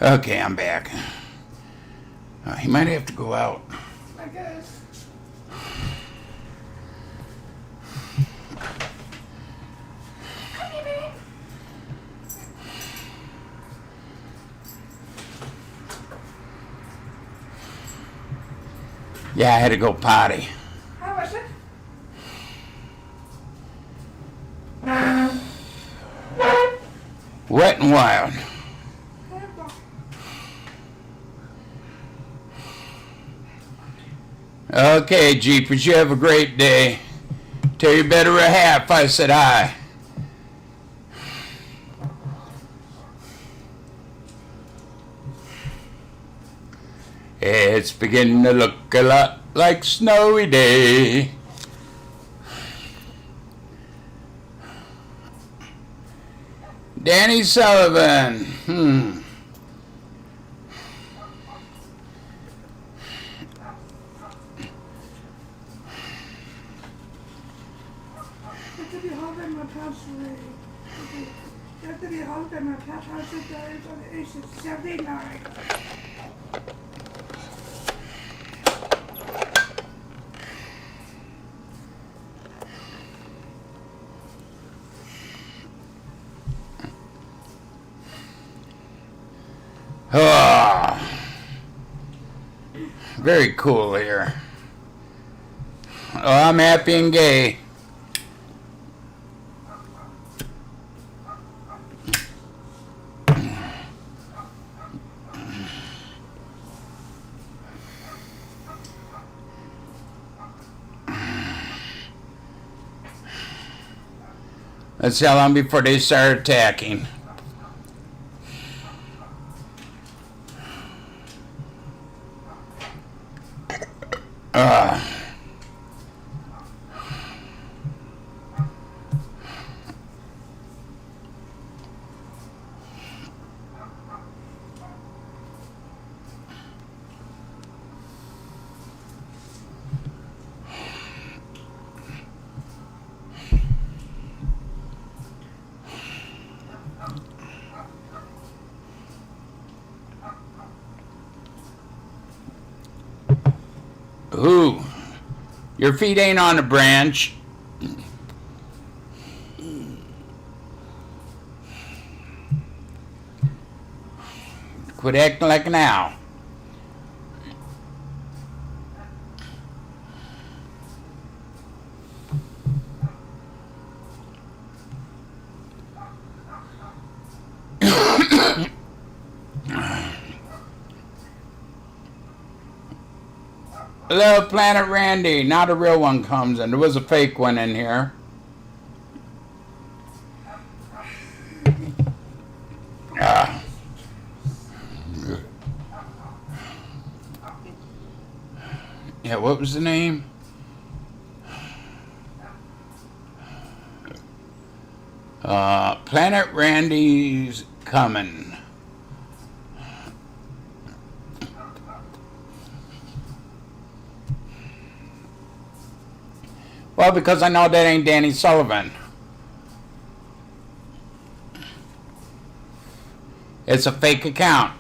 B: Okay, I'm back. He might have to go out.
C: I guess. Come here, baby.
B: Yeah, I had to go potty.
C: How was it?
B: Wet and wild. Okay, Jeepers, you have a great day. Tell your better half I said hi. It's beginning to look a lot like Snowy Day. Danny Sullivan.
C: Efter vi har den med plötsligt. Efter vi har den med plötsligt där är det så servinare.
B: Ah, very cool here. Oh, I'm happy and gay. Let's see how long before they start attacking. Ooh, your feet ain't on the branch. Quit acting like an owl. Hello, Planet Randy. Now the real one comes, and there was a fake one in here. Yeah, what was the name? Planet Randy's coming. Well, because I know that ain't Danny Sullivan. It's a fake account.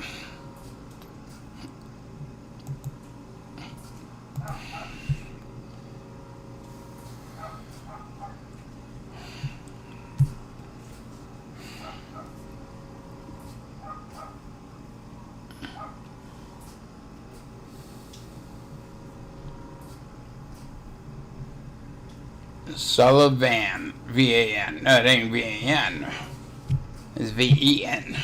B: Sullivan, V-A-N. No, it ain't V-A-N. It's V-E-N.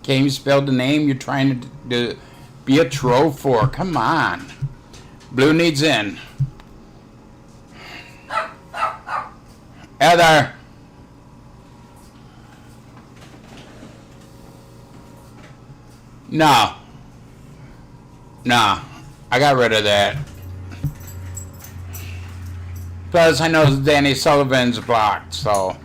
B: Can't you spell the name you're trying to be a troll for? Come on. Blue needs in. Heather. No. No. I got rid of that. Plus, I know Danny Sullivan's blocked, so.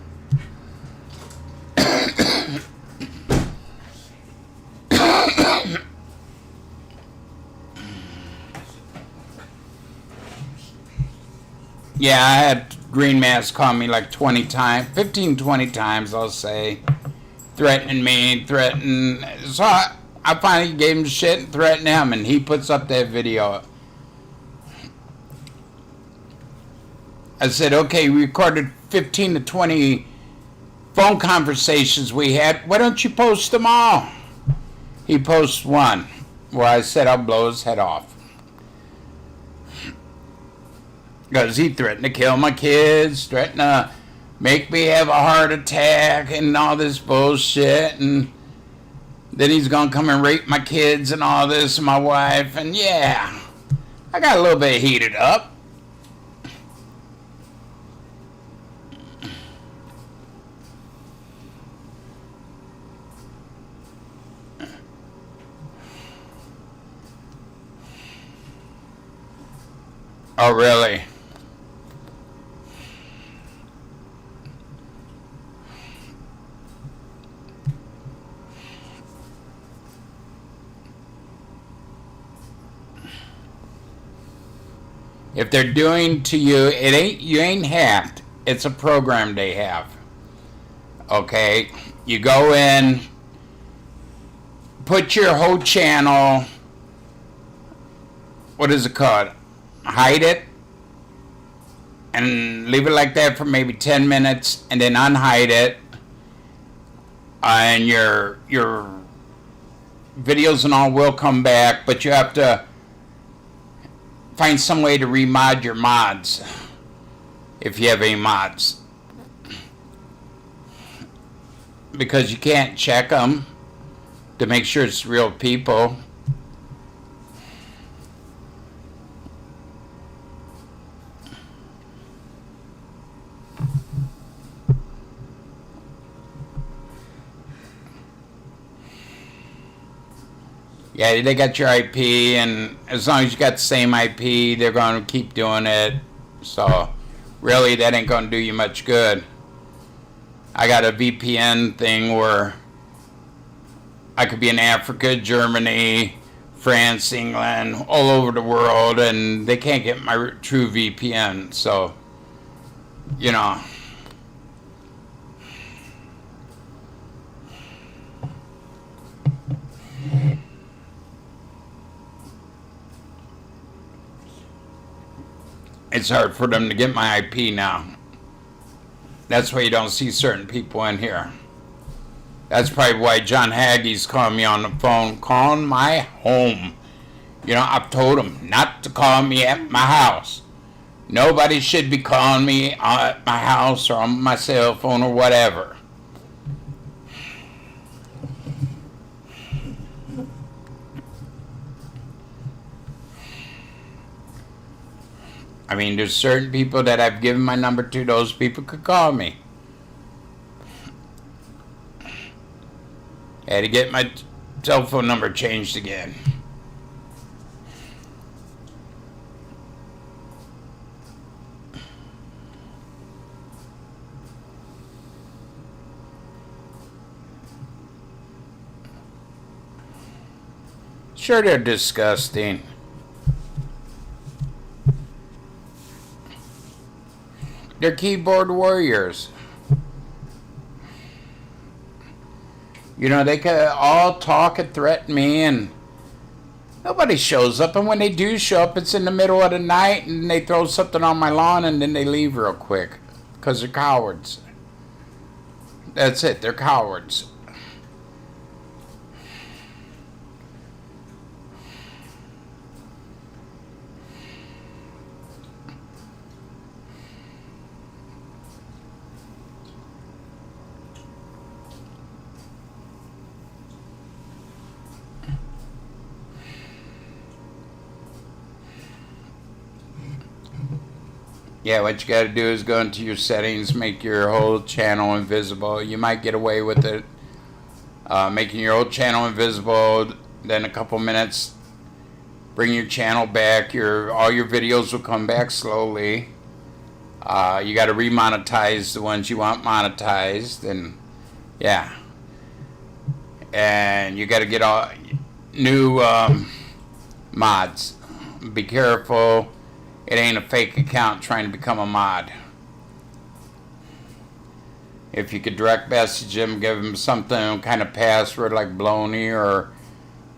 B: Yeah, I had Green Mask call me like 20 times, 15, 20 times, I'll say. Threatening me, So I finally gave him shit and threatened him, and he puts up that video. I said, okay, we recorded 15 to 20 phone conversations we had. Why don't you post them all? He posts one where I said I'll blow his head off. Because he threatened to kill my kids, threatened to make me have a heart attack and all this bullshit. And then he's going to come and rape my kids and all this and my wife. And yeah, I got a little bit heated up. Oh, really? If they're doing to you, you ain't hacked. It's a program they have. Okay? You go in, put your whole channel, what is it called? Hide it, and leave it like that for maybe 10 minutes, and then unhide it, and your videos and all will come back, but you have to find some way to remod your mods, if you have any mods, because you can't check them to make sure it's real people. Yeah, they got your IP, and as long as you got the same IP, they're going to keep doing it. So, really, that ain't going to do you much good. I got a VPN thing where I could be in Africa, Germany, France, England, all over the world, and they can't get my true VPN. So, you know. It's hard for them to get my IP now. That's why you don't see certain people in here. That's probably why John Hagee's calling me on the phone, calling my home. You know, I've told him not to call me at my house. Nobody should be calling me at my house or on my cell phone or whatever. I mean, there's certain people that I've given my number to, those people could call me. I had to get my cell phone number changed again. Sure, they're disgusting. They're keyboard warriors. You know, they could all talk and threaten me, and nobody shows up. And when they do show up, it's in the middle of the night, and they throw something on my lawn, and then they leave real quick. Because they're cowards. That's it, they're cowards. Yeah, what you got to do is go into your settings, make your whole channel invisible. You might get away with it, making your whole channel invisible. Then a couple minutes, bring your channel back. All your videos will come back slowly. You got to remonetize the ones you want monetized, and yeah. And you got to get all new mods. Be careful. It ain't a fake account trying to become a mod. If you could direct message them, give them something kind of password like Bloney or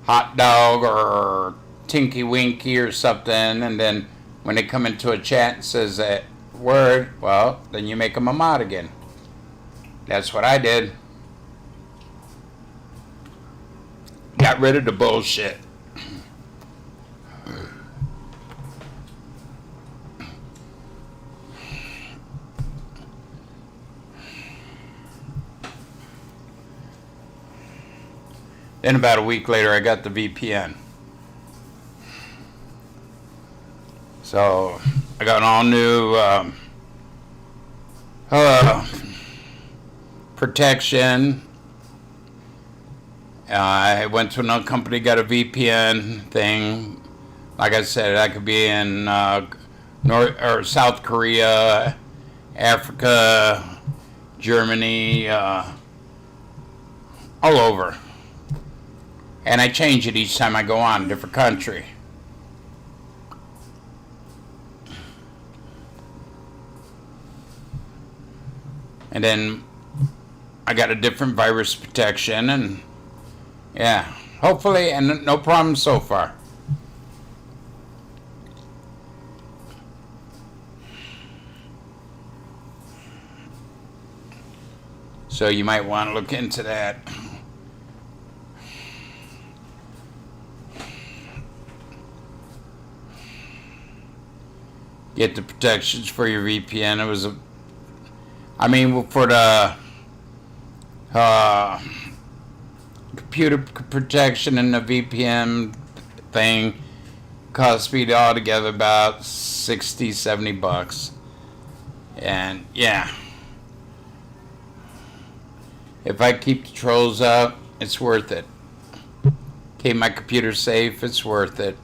B: Hot Dog or Tinky Winky or something, and then when they come into a chat and says that word, well, then you make them a mod again. That's what I did. Got rid of the bullshit. Then about a week later, I got the VPN. So I got an all new protection. I went to another company, got a VPN thing. Like I said, I could be in North or South Korea, Africa, Germany, all over. And I change it each time I go on a different country. And then I got a different virus protection, and yeah, hopefully, and no problem so far. So you might want to look into that. Get the protections for your VPN. It was for the computer protection and the VPN thing cost me altogether about $60-70. And yeah, if I keep the trolls out, it's worth it. Keep my computer safe, it's worth it.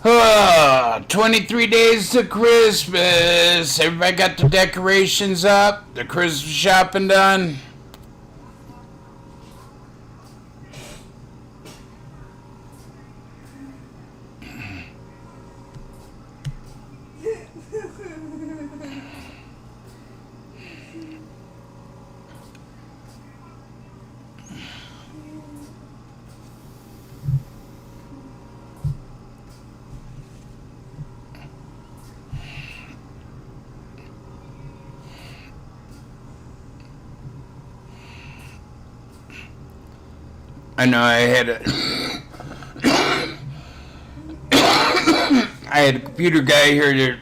B: Oh, 23 days to Christmas. Everybody got the decorations up, the Christmas shopping done. I know I had a computer guy here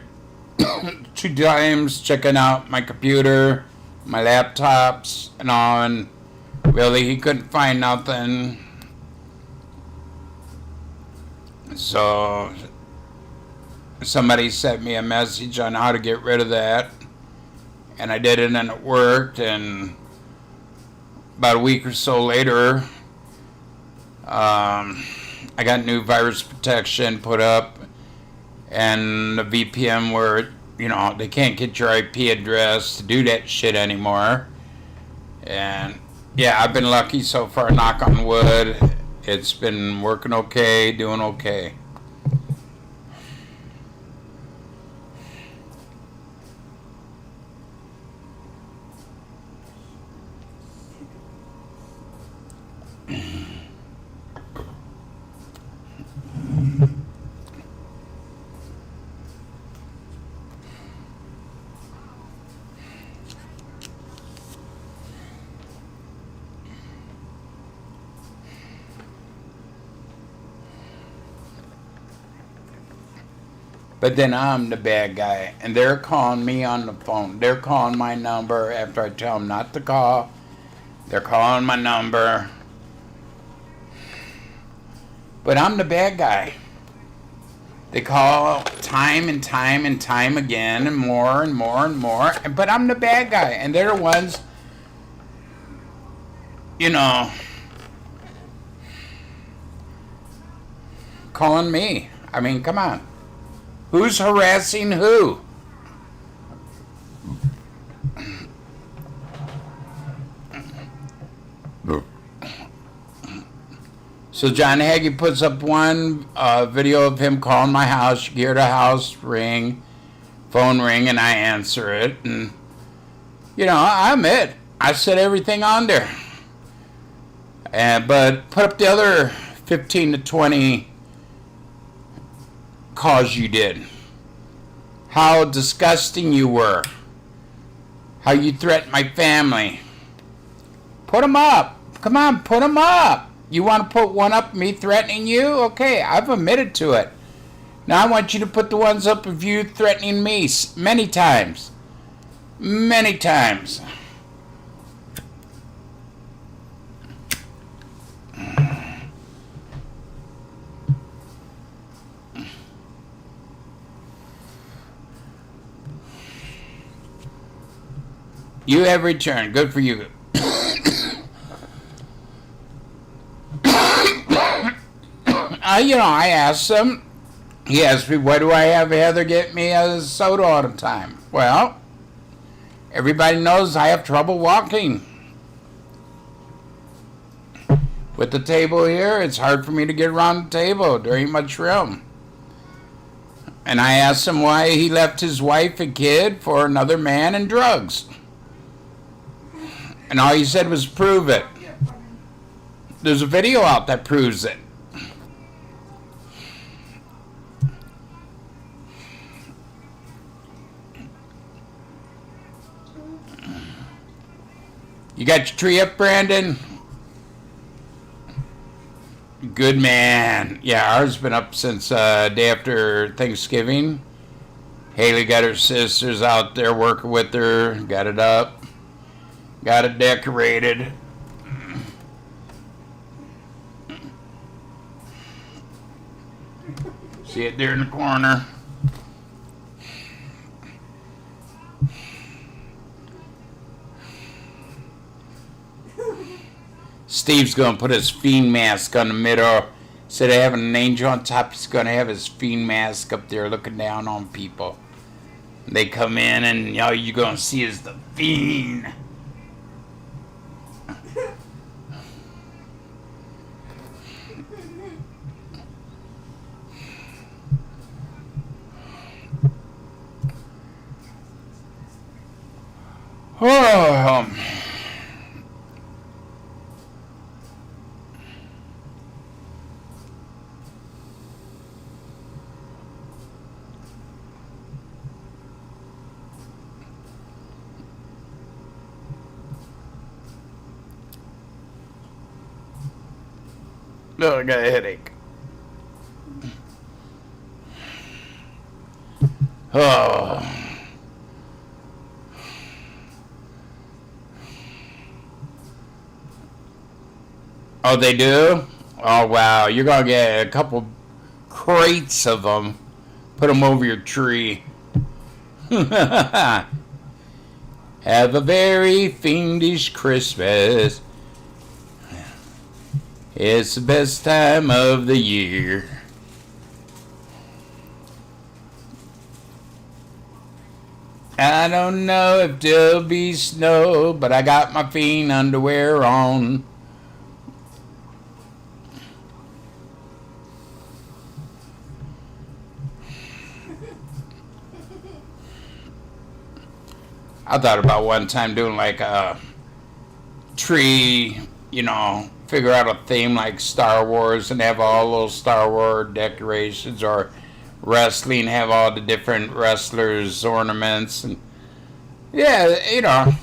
B: 2 times checking out my computer, my laptops, and all, and really he couldn't find nothing. So somebody sent me a message on how to get rid of that, and I did it, and it worked. And about a week or so later, I got new virus protection put up, and the VPN where, they can't get your IP address to do that shit anymore. And yeah, I've been lucky so far, knock on wood. It's been working okay, doing okay. But then I'm the bad guy, and they're calling me on the phone. They're calling my number after I tell them not to call. They're calling my number. But I'm the bad guy. They call time and time and time again, and more and more and more. But I'm the bad guy, and they're the ones, calling me. I mean, come on. Who's harassing who? So John Hagee puts up one video of him calling my house. You hear the house ring, phone ring, and I answer it. And, I'm it. I said everything on there. But put up the other 15 to 20 calls you did. How disgusting you were. How you threatened my family. Put them up. Come on, put them up. You want to put one up, me threatening you? Okay, I've admitted to it. Now I want you to put the ones up of you threatening me many times. Many times. You have returned. Good for you. I asked him. He asked me, why do I have Heather get me a soda all the time? Well, everybody knows I have trouble walking. With the table here, it's hard for me to get around the table. There ain't much room. And I asked him why he left his wife and kid for another man and drugs. And all he said was, prove it. There's a video out that proves it. You got your tree up, Brandon? Good man. Yeah, ours been up since day after Thanksgiving. Haley got her sisters out there working with her. Got it up. Got it decorated. See it there in the corner. Steve's going to put his fiend mask on the middle. Instead of having an angel on top, he's going to have his fiend mask up there looking down on people. They come in and all you're going to see is the fiend. Oh, I got a headache. Oh. Oh, they do? Oh, wow. You're going to get a couple crates of them. Put them over your tree. Have a very fiendish Christmas. It's the best time of the year. I don't know if there'll be snow, but I got my fiend underwear on. I thought about one time doing like a tree, figure out a theme like Star Wars and have all those Star Wars decorations, or wrestling, have all the different wrestlers' ornaments, and a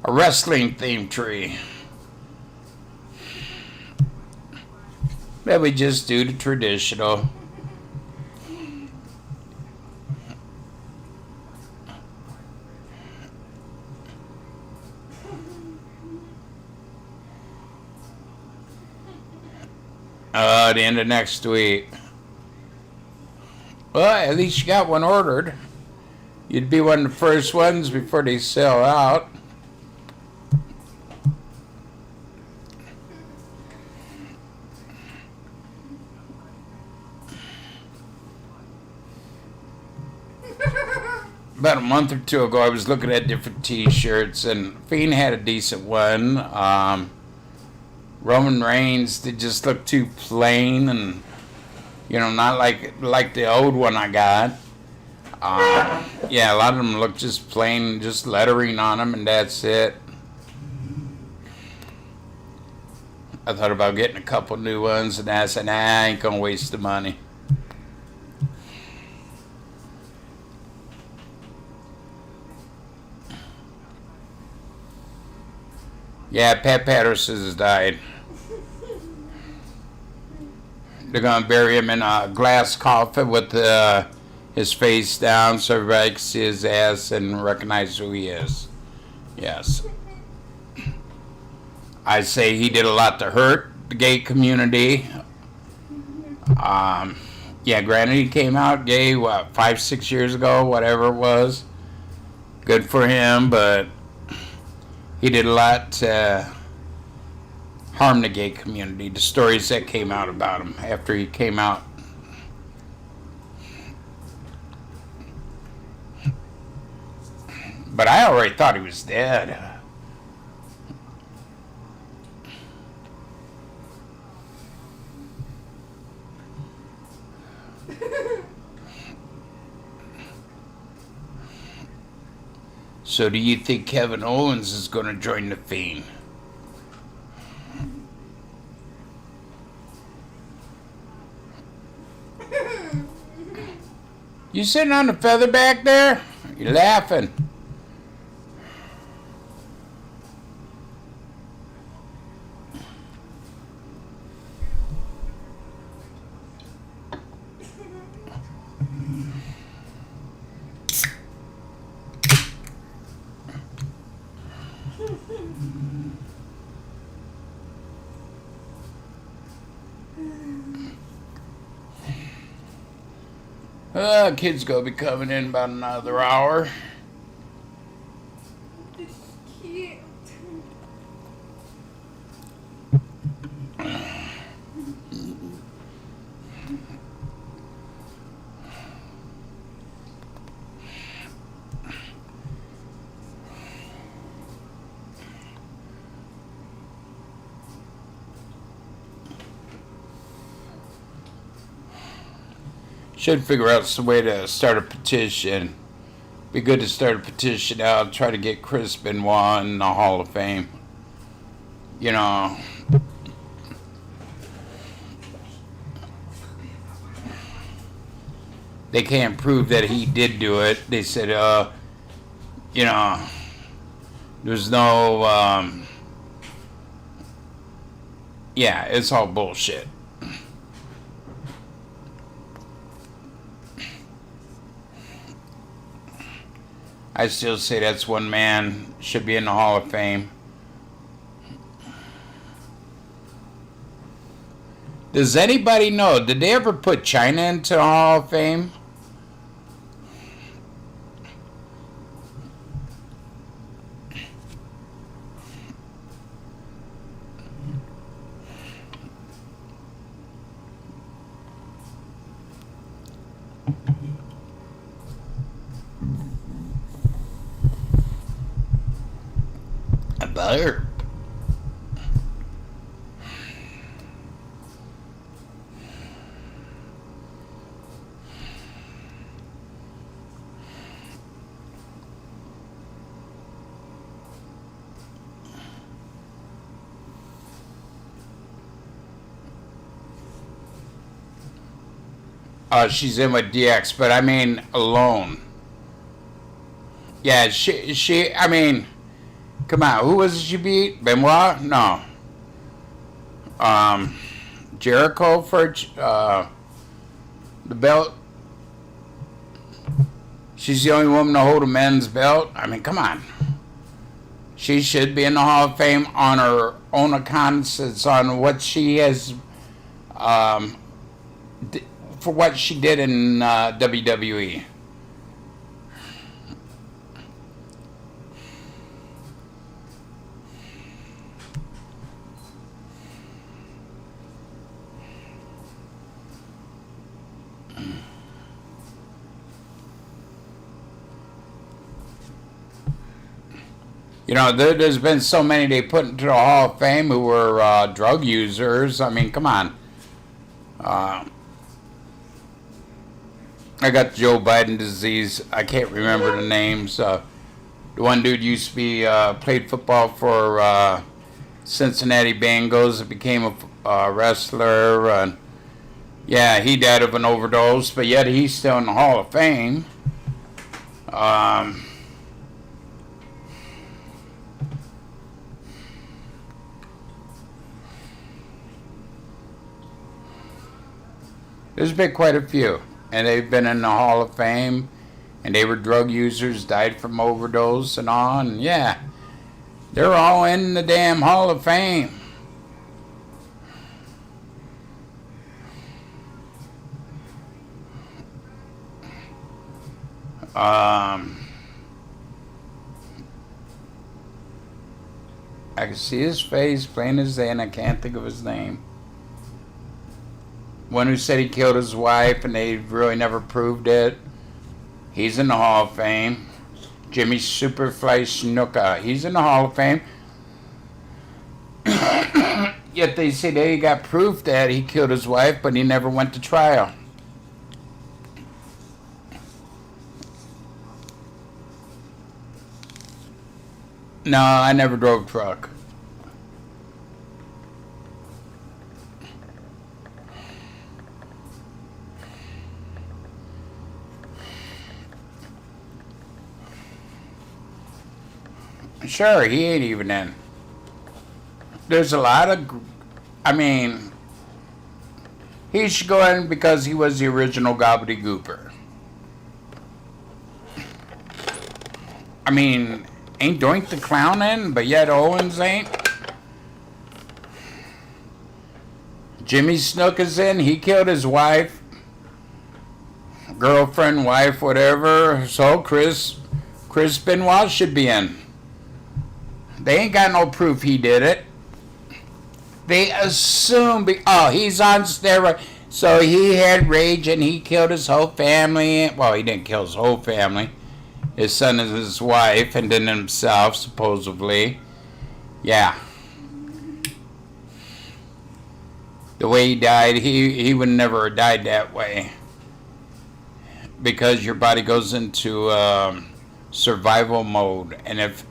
B: wrestling theme tree. But we just do the traditional. The end of next week. Well, at least you got one ordered. You'd be one of the first ones before they sell out. About a month or two ago, I was looking at different t-shirts, and Fiend had a decent one. Roman Reigns, they just look too plain and, not like the old one I got. A lot of them look just plain, just lettering on them, and that's it. I thought about getting a couple new ones, and I said, nah, I ain't gonna waste the money. Yeah, Pat Patterson has died. They're gonna bury him in a glass coffin with his face down so everybody can see his ass and recognize who he is. Yes. I say he did a lot to hurt the gay community. Yeah, granted he came out gay, 5-6 years ago, whatever it was. Good for him, but he did a lot to harm the gay community. The stories that came out about him after he came out. But I already thought he was dead. So do you think Kevin Owens is going to join the Fiend? You sitting on the feather back there? You laughing? Kids gonna be coming in about another hour.
C: It's cute.
B: Should figure out some way to start a petition. Be good to start a petition out, try to get Chris Benoit in the Hall of Fame. You know. They can't prove that he did do it. They said, you know, there's no, yeah, it's all bullshit. I still say that's one man should be in the Hall of Fame. Does anybody know, did they ever put China into the Hall of Fame? Butter. She's in with DX, but I mean alone. Yeah, I mean, come on, who was it she beat? Benoit? No. Jericho for the belt. She's the only woman to hold a men's belt. I mean, come on. She should be in the Hall of Fame on her own account, on what she has, for what she did in WWE. You know, there's been so many they put into the Hall of Fame who were drug users. I mean, come on. I got Joe Biden disease. I can't remember the names. The one dude used to be played football for Cincinnati Bengals. Became a wrestler. Yeah, he died of an overdose, but yet he's still in the Hall of Fame. There's been quite a few, and they've been in the Hall of Fame, and they were drug users, died from overdose and all, and yeah, they're all in the damn Hall of Fame. I can see his face plain as day, and I can't think of his name. One who said he killed his wife, and they really never proved it. He's in the Hall of Fame. Jimmy Superfly Snuka, he's in the Hall of Fame. Yet they say they got proof that he killed his wife, but he never went to trial. No, I never drove truck. Sure, he ain't even in. There's a lot of, I mean, he should go in because he was the original gobbledygooper. I mean, ain't Doink the Clown in, but yet Owens ain't. Jimmy Snook is in. He killed his wife, girlfriend, wife, whatever. So Chris Benoit should be in. They ain't got no proof he did it. They assume, he's on steroids. So he had rage and he killed his whole family. Well, he didn't kill his whole family. His son and his wife, and then himself, supposedly. Yeah. The way he died, he would never have died that way. Because your body goes into survival mode. And if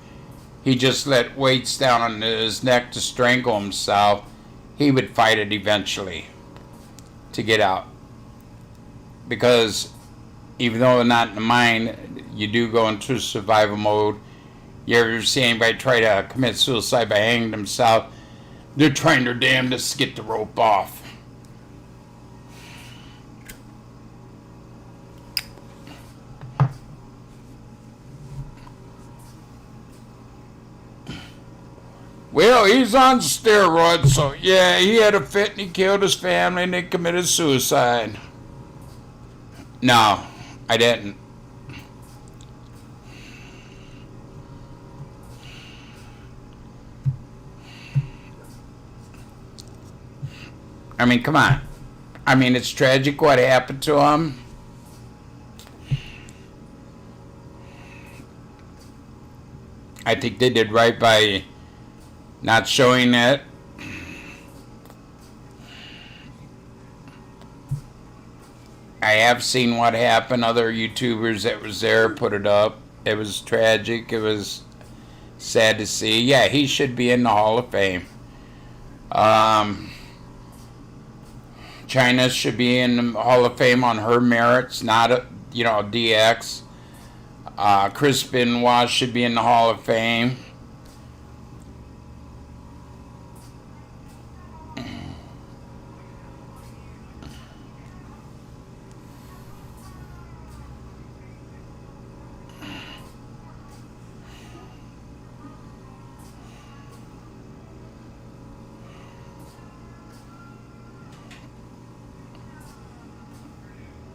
B: he just let weights down on his neck to strangle himself, he would fight it eventually to get out. Because even though not in the mind, you do go into survival mode. You ever see anybody try to commit suicide by hanging themselves? They're trying their damnedest to get the rope off. Well, he's on steroids, so yeah, he had a fit and he killed his family and they committed suicide. No, I didn't. I mean, come on. I mean, it's tragic what happened to him. I think they did right by not showing it. I have seen what happened. Other YouTubers that was there put it up. It was tragic. It was sad to see. Yeah, he should be in the Hall of Fame. China should be in the Hall of Fame on her merits, not DX. Chris Benoit should be in the Hall of Fame.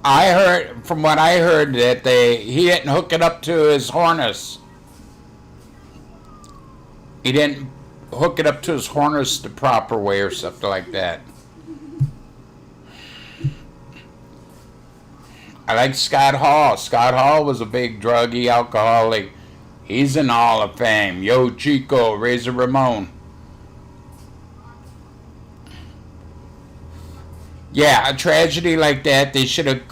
B: I heard, from what I heard, that he didn't hook it up to his harness. He didn't hook it up to his harness the proper way or something like that. I like Scott Hall. Scott Hall was a big druggie, alcoholic. He's in the Hall of Fame. Yo Chico, Razor Ramon. Yeah, a tragedy like that, they should have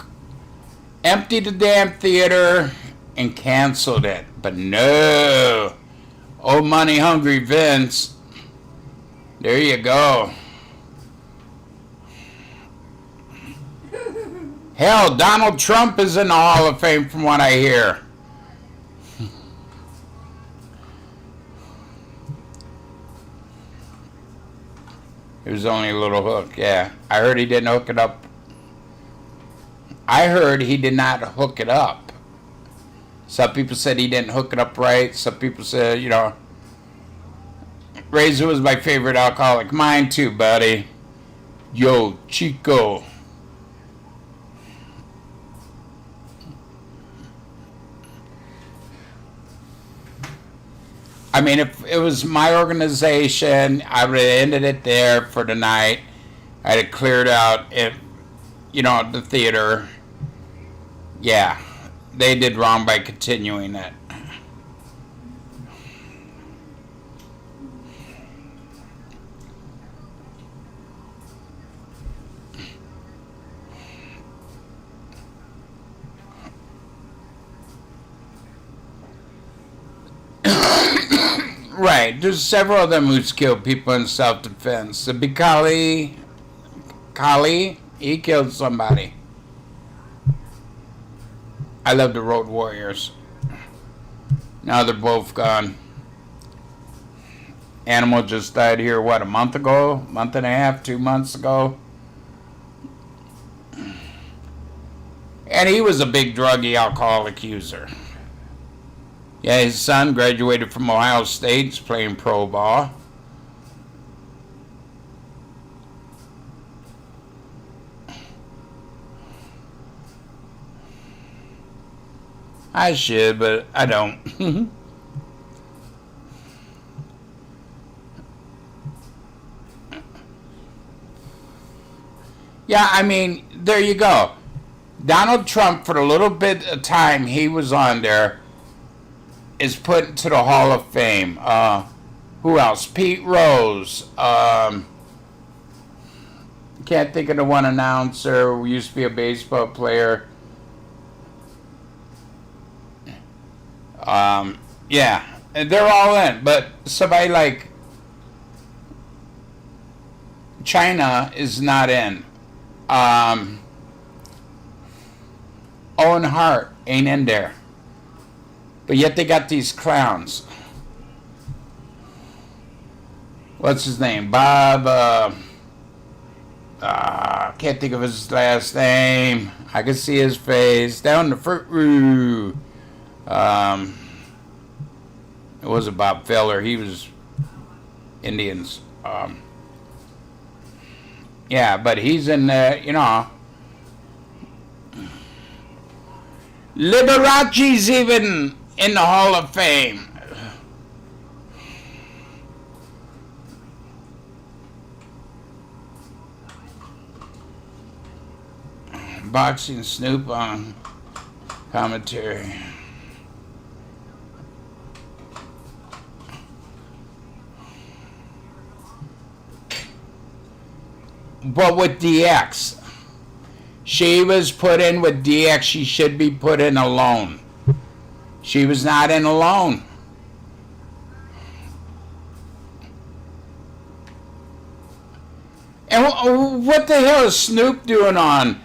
B: emptied the damn theater and canceled it. But no. Old money hungry Vince. There you go. Hell, Donald Trump is in the Hall of Fame from what I hear. It was only a little hook, yeah. I heard he didn't hook it up I heard he did not hook it up. Some people said he didn't hook it up right. Some people said, Razor was my favorite alcoholic. Mine too, buddy. Yo, Chico. I mean, if it was my organization, I would have ended it there for the night. I'd have cleared out the theater. Yeah, they did wrong by continuing it. Right, there's several of them who's killed people in self-defense. The Bikali, he killed somebody. I love the Road Warriors. Now they're both gone. Animal just died here, what, a month ago? Month and a half, 2 months ago? And he was a big druggy alcoholic user. Yeah, his son graduated from Ohio State. He's playing pro ball. I should, but I don't. Yeah, I mean, there you go. Donald Trump, for the little bit of time he was on there, is put into the Hall of Fame. Who else? Pete Rose. Can't think of the one announcer who used to be a baseball player. Yeah, and they're all in. But somebody like China is not in. Owen Hart ain't in there. But yet they got these clowns. What's his name? Bob, can't think of his last name. I can see his face. Down the Fruit Roo. It wasn't Bob Feller. He was Indians. Yeah, but he's in there, Liberace's even in the Hall of Fame. Boxing Snoop on commentary. But with DX, she was put in with DX. She should be put in alone. She was not in alone. And what the hell is Snoop doing on?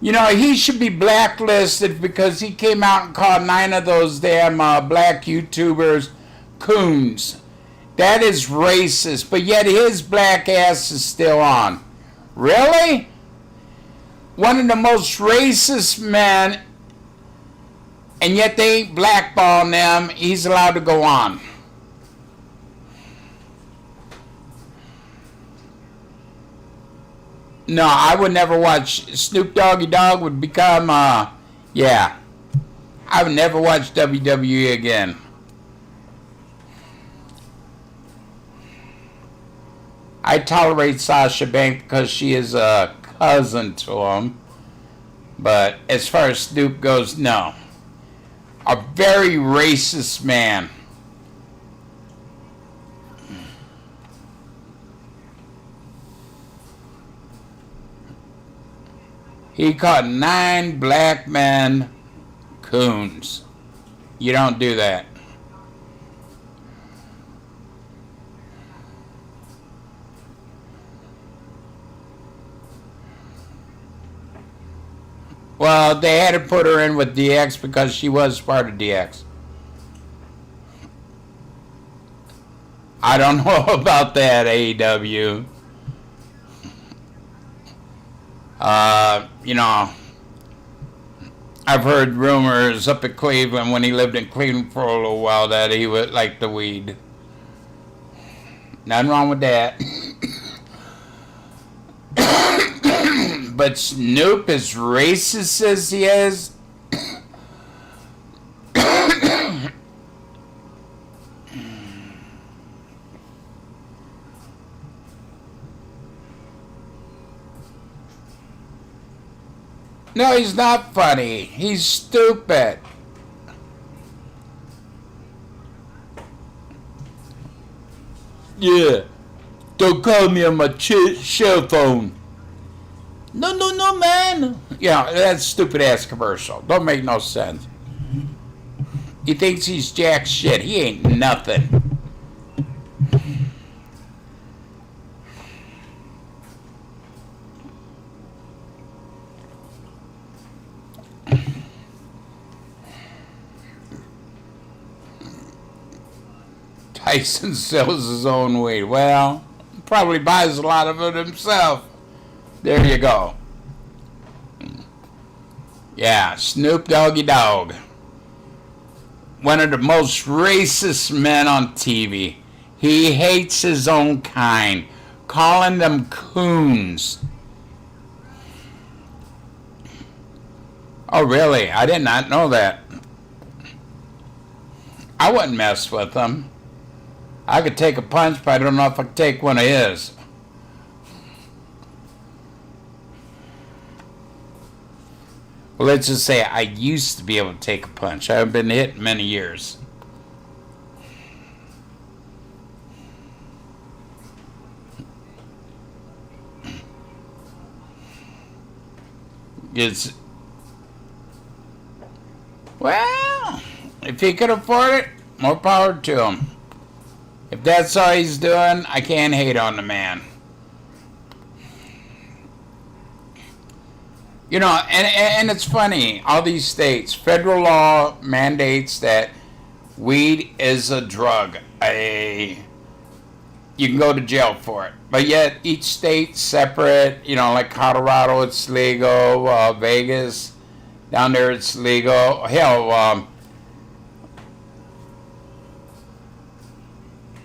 B: He should be blacklisted because he came out and called 9 of those damn black YouTubers coons. That is racist, but yet his black ass is still on. Really? One of the most racist men, and yet they blackball them. He's allowed to go on. No, I would never watch. Snoop Doggy Dogg would become, yeah. I would never watch WWE again. I tolerate Sasha Banks because she is a cousin to him. But as far as Snoop goes, no. A very racist man. He caught 9 black men coons. You don't do that. Well, they had to put her in with DX because she was part of DX. I don't know about that, AEW. I've heard rumors up at Cleveland when he lived in Cleveland for a little while that he would like the weed. Nothing wrong with that. But Snoop, as racist as he is, no, he's not funny. He's stupid. Yeah. Don't call me on my cell phone. No, man. Yeah, that's stupid ass commercial. Don't make no sense. He thinks he's jack shit. He ain't nothing. Tyson sells his own weed. Well, he probably buys a lot of it himself. There you go. Yeah, Snoop Doggy Dogg. One of the most racist men on TV. He hates his own kind, calling them coons. Oh, really? I did not know that. I wouldn't mess with him. I could take a punch, but I don't know if I could take one of his. Well, let's just say I used to be able to take a punch. I haven't been hit in many years. Well, if he could afford it, more power to him. If that's all he's doing, I can't hate on the man. You know, and it's funny, all these states, federal law mandates that weed is a drug. You can go to jail for it. But yet each state's separate. You know, like Colorado, it's legal. Vegas, down there it's legal. Hell,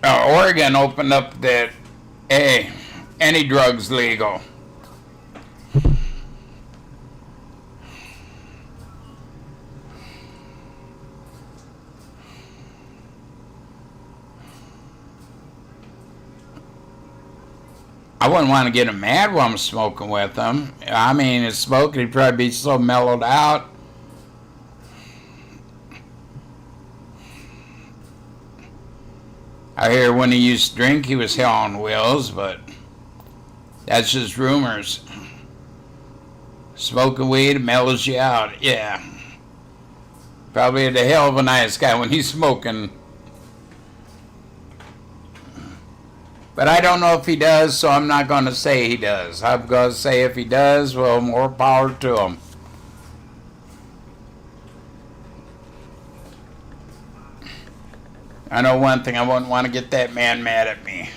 B: Oregon opened up that, hey, any drug's legal. I wouldn't want to get him mad while I'm smoking with him. I mean, his smoking, he'd probably be so mellowed out. I hear when he used to drink, he was hell on wheels, but that's just rumors. Smoking weed mellows you out, yeah. Probably a hell of a nice guy when he's smoking. But I don't know if he does, so I'm not going to say he does. I'm going to say if he does, well, more power to him. I know one thing, I wouldn't want to get that man mad at me.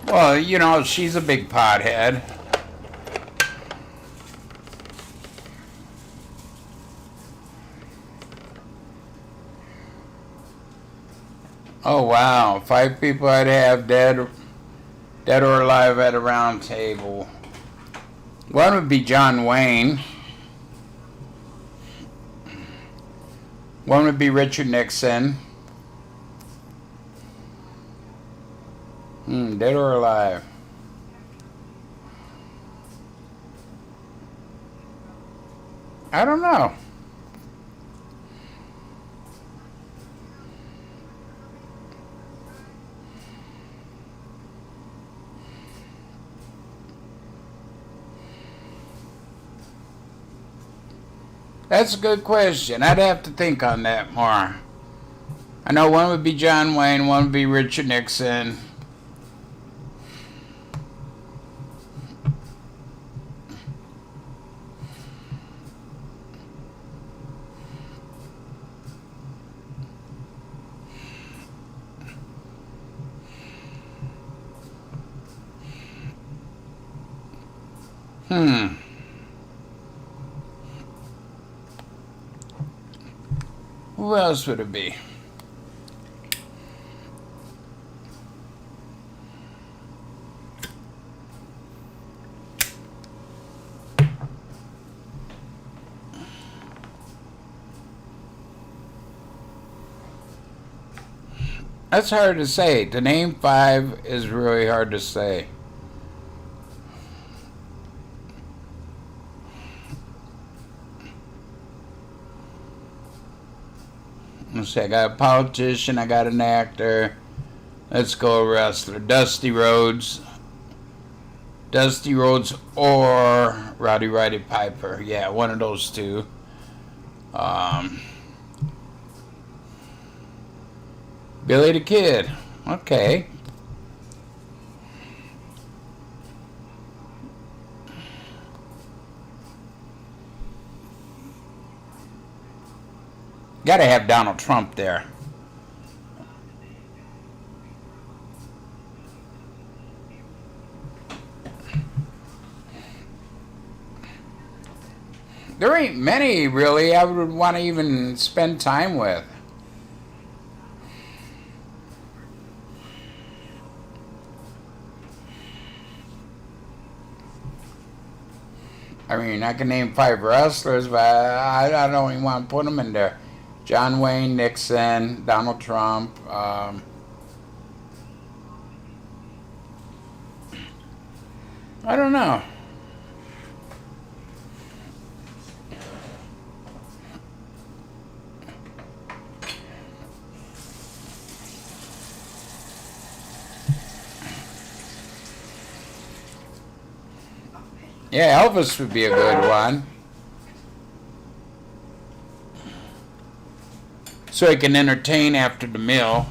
B: Well, you know, she's a big pothead. Oh, wow. 5 people I'd have dead or alive at a round table. One would be John Wayne. One would be Richard Nixon. Dead or alive? I don't know. That's a good question. I'd have to think on that more. I know one would be John Wayne, one would be Richard Nixon. Hmm. Who else would it be? That's hard to say. To name 5 is really hard to say. Let's see, I got a politician, I got an actor. Let's go a wrestler. Dusty Rhodes. Dusty Rhodes or Roddy Piper. Yeah, one of those two. Billy the Kid. Okay. Gotta have Donald Trump there. There ain't many, really, I would want to even spend time with. I mean, I can name 5 wrestlers, but I don't even want to put them in there. John Wayne, Nixon, Donald Trump. I don't know. Yeah, Elvis would be a good one. So he can entertain after the meal.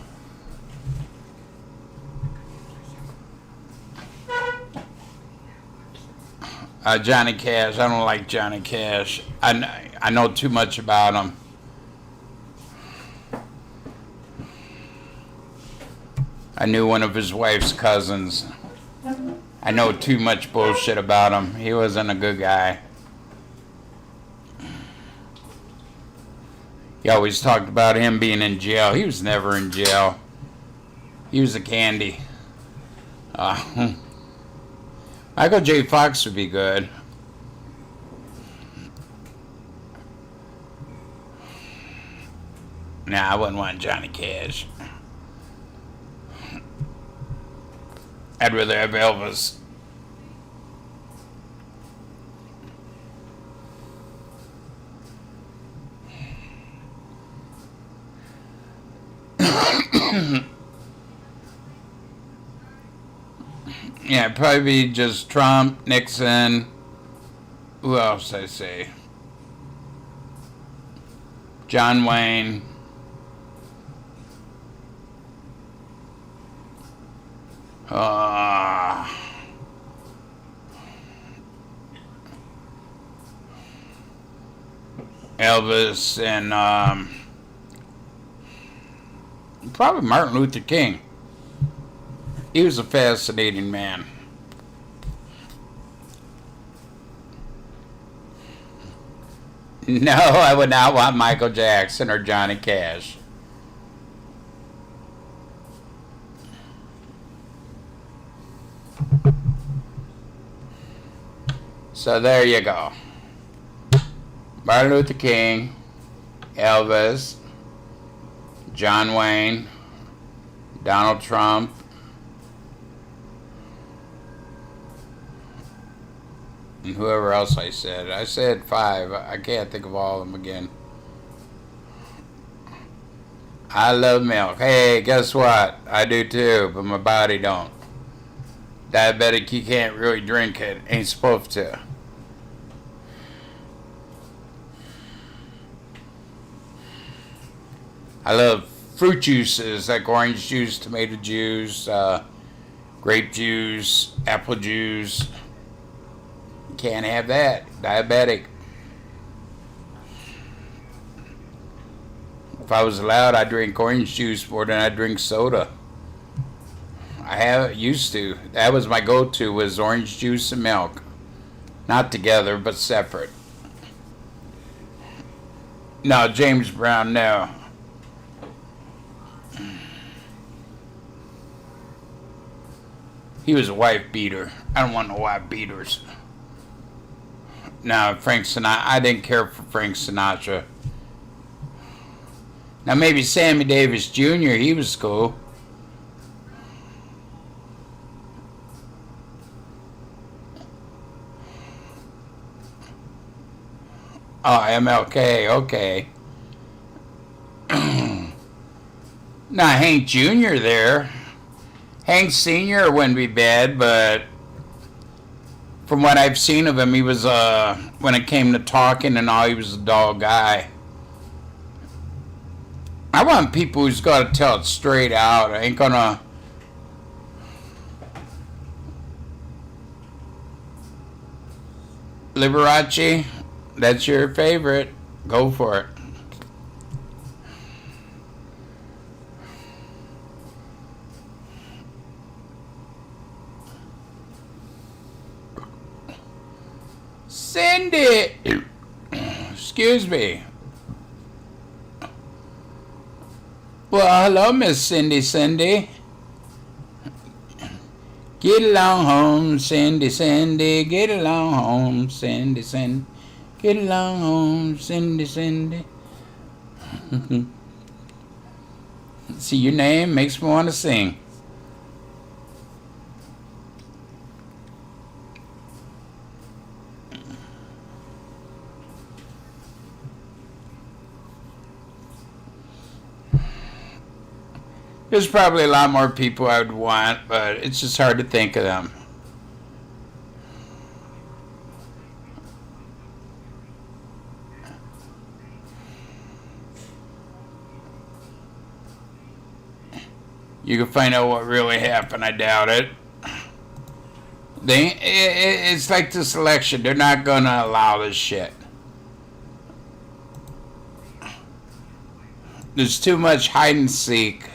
B: Johnny Cash. I don't like Johnny Cash. I know too much about him. I knew one of his wife's cousins. I know too much bullshit about him. He wasn't a good guy. He always talked about him being in jail. He was never in jail. He was a candy. Michael J. Fox would be good. Nah, I wouldn't want Johnny Cash. I'd rather have Elvis. Yeah, it'd probably be just Trump, Nixon. Who else I say? John Wayne. Elvis and probably Martin Luther King. He was a fascinating man. No, I would not want Michael Jackson or Johnny Cash. So there you go. Martin Luther King, Elvis, John Wayne, Donald Trump, and whoever else I said. I said 5. I can't think of all of them again. I love milk. Hey, guess what? I do too, but my body don't. Diabetic, you can't really drink it. Ain't supposed to. I love fruit juices like orange juice, tomato juice, grape juice, apple juice. Can't have that. Diabetic. If I was allowed, I'd drink orange juice more than I'd drink soda. I used to. That was my go-to, was orange juice and milk. Not together, but separate. No, James Brown, no. He was a wife beater. I don't want no wife beaters. No, Frank Sinatra. I didn't care for Frank Sinatra. Now maybe Sammy Davis Jr. He was cool. Oh, MLK. Okay. Now Hank Jr. there. Hank Sr. wouldn't be bad, but from what I've seen of him, he was, when it came to talking and all, he was a dull guy. I want people who's got to tell it straight out. I ain't gonna... Liberace, that's your favorite. Go for it. Cindy! Excuse me. Well, hello, Miss Cindy. Get along home, Cindy. Get along home, Cindy. Get along home, Cindy. See, your name makes me want to sing. There's probably a lot more people I would want, but it's just hard to think of them. You can find out what really happened. I doubt it. It's like this election. They're not going to allow this shit. There's too much hide and seek.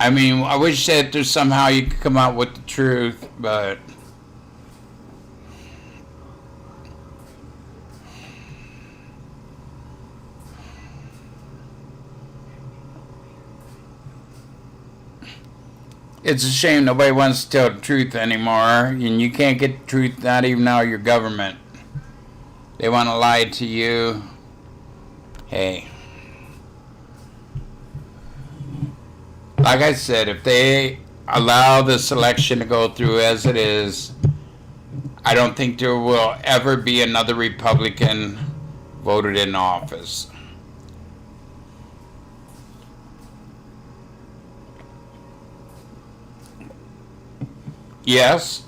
B: I mean, I wish that there's somehow you could come out with the truth, but it's a shame nobody wants to tell the truth anymore, and you can't get the truth, not even out of your government. They want to lie to you. Hey. Like I said, if they allow this election to go through as it is, I don't think there will ever be another Republican voted in office. Yes.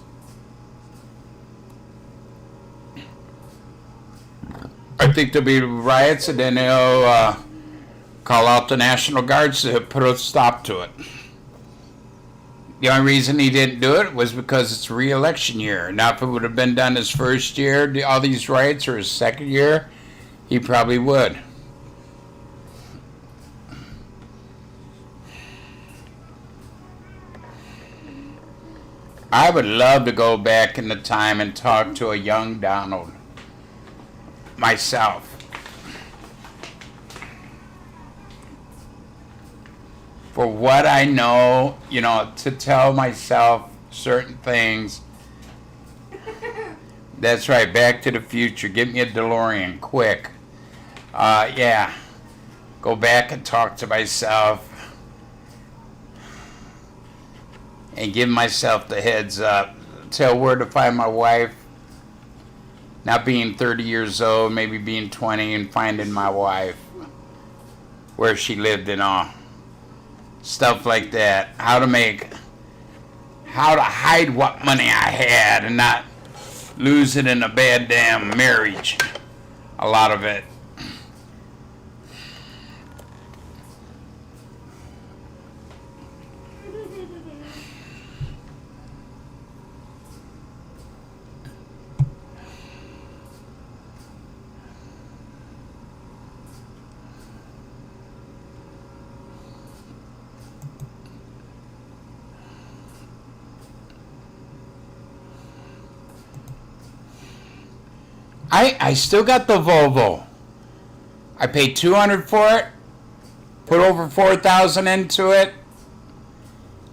B: I think there'll be riots, and then they'll call out the National Guards to put a stop to it. The only reason he didn't do it was because it's re-election year. Now, if it would have been done his first year, all these riots, or his second year, he probably would. I would love to go back in the time and talk to a young Donald myself. For what I know, to tell myself certain things. That's right, Back to the Future. Get me a DeLorean, quick. Yeah. Go back and talk to myself. And give myself the heads up. Tell where to find my wife. Not being 30 years old, maybe being 20, and finding my wife. Where she lived and all. Stuff like that. How to hide what money I had and not lose it in a bad damn marriage. A lot of it. I still got the Volvo. I paid $200 for it. Put over $4,000 into it.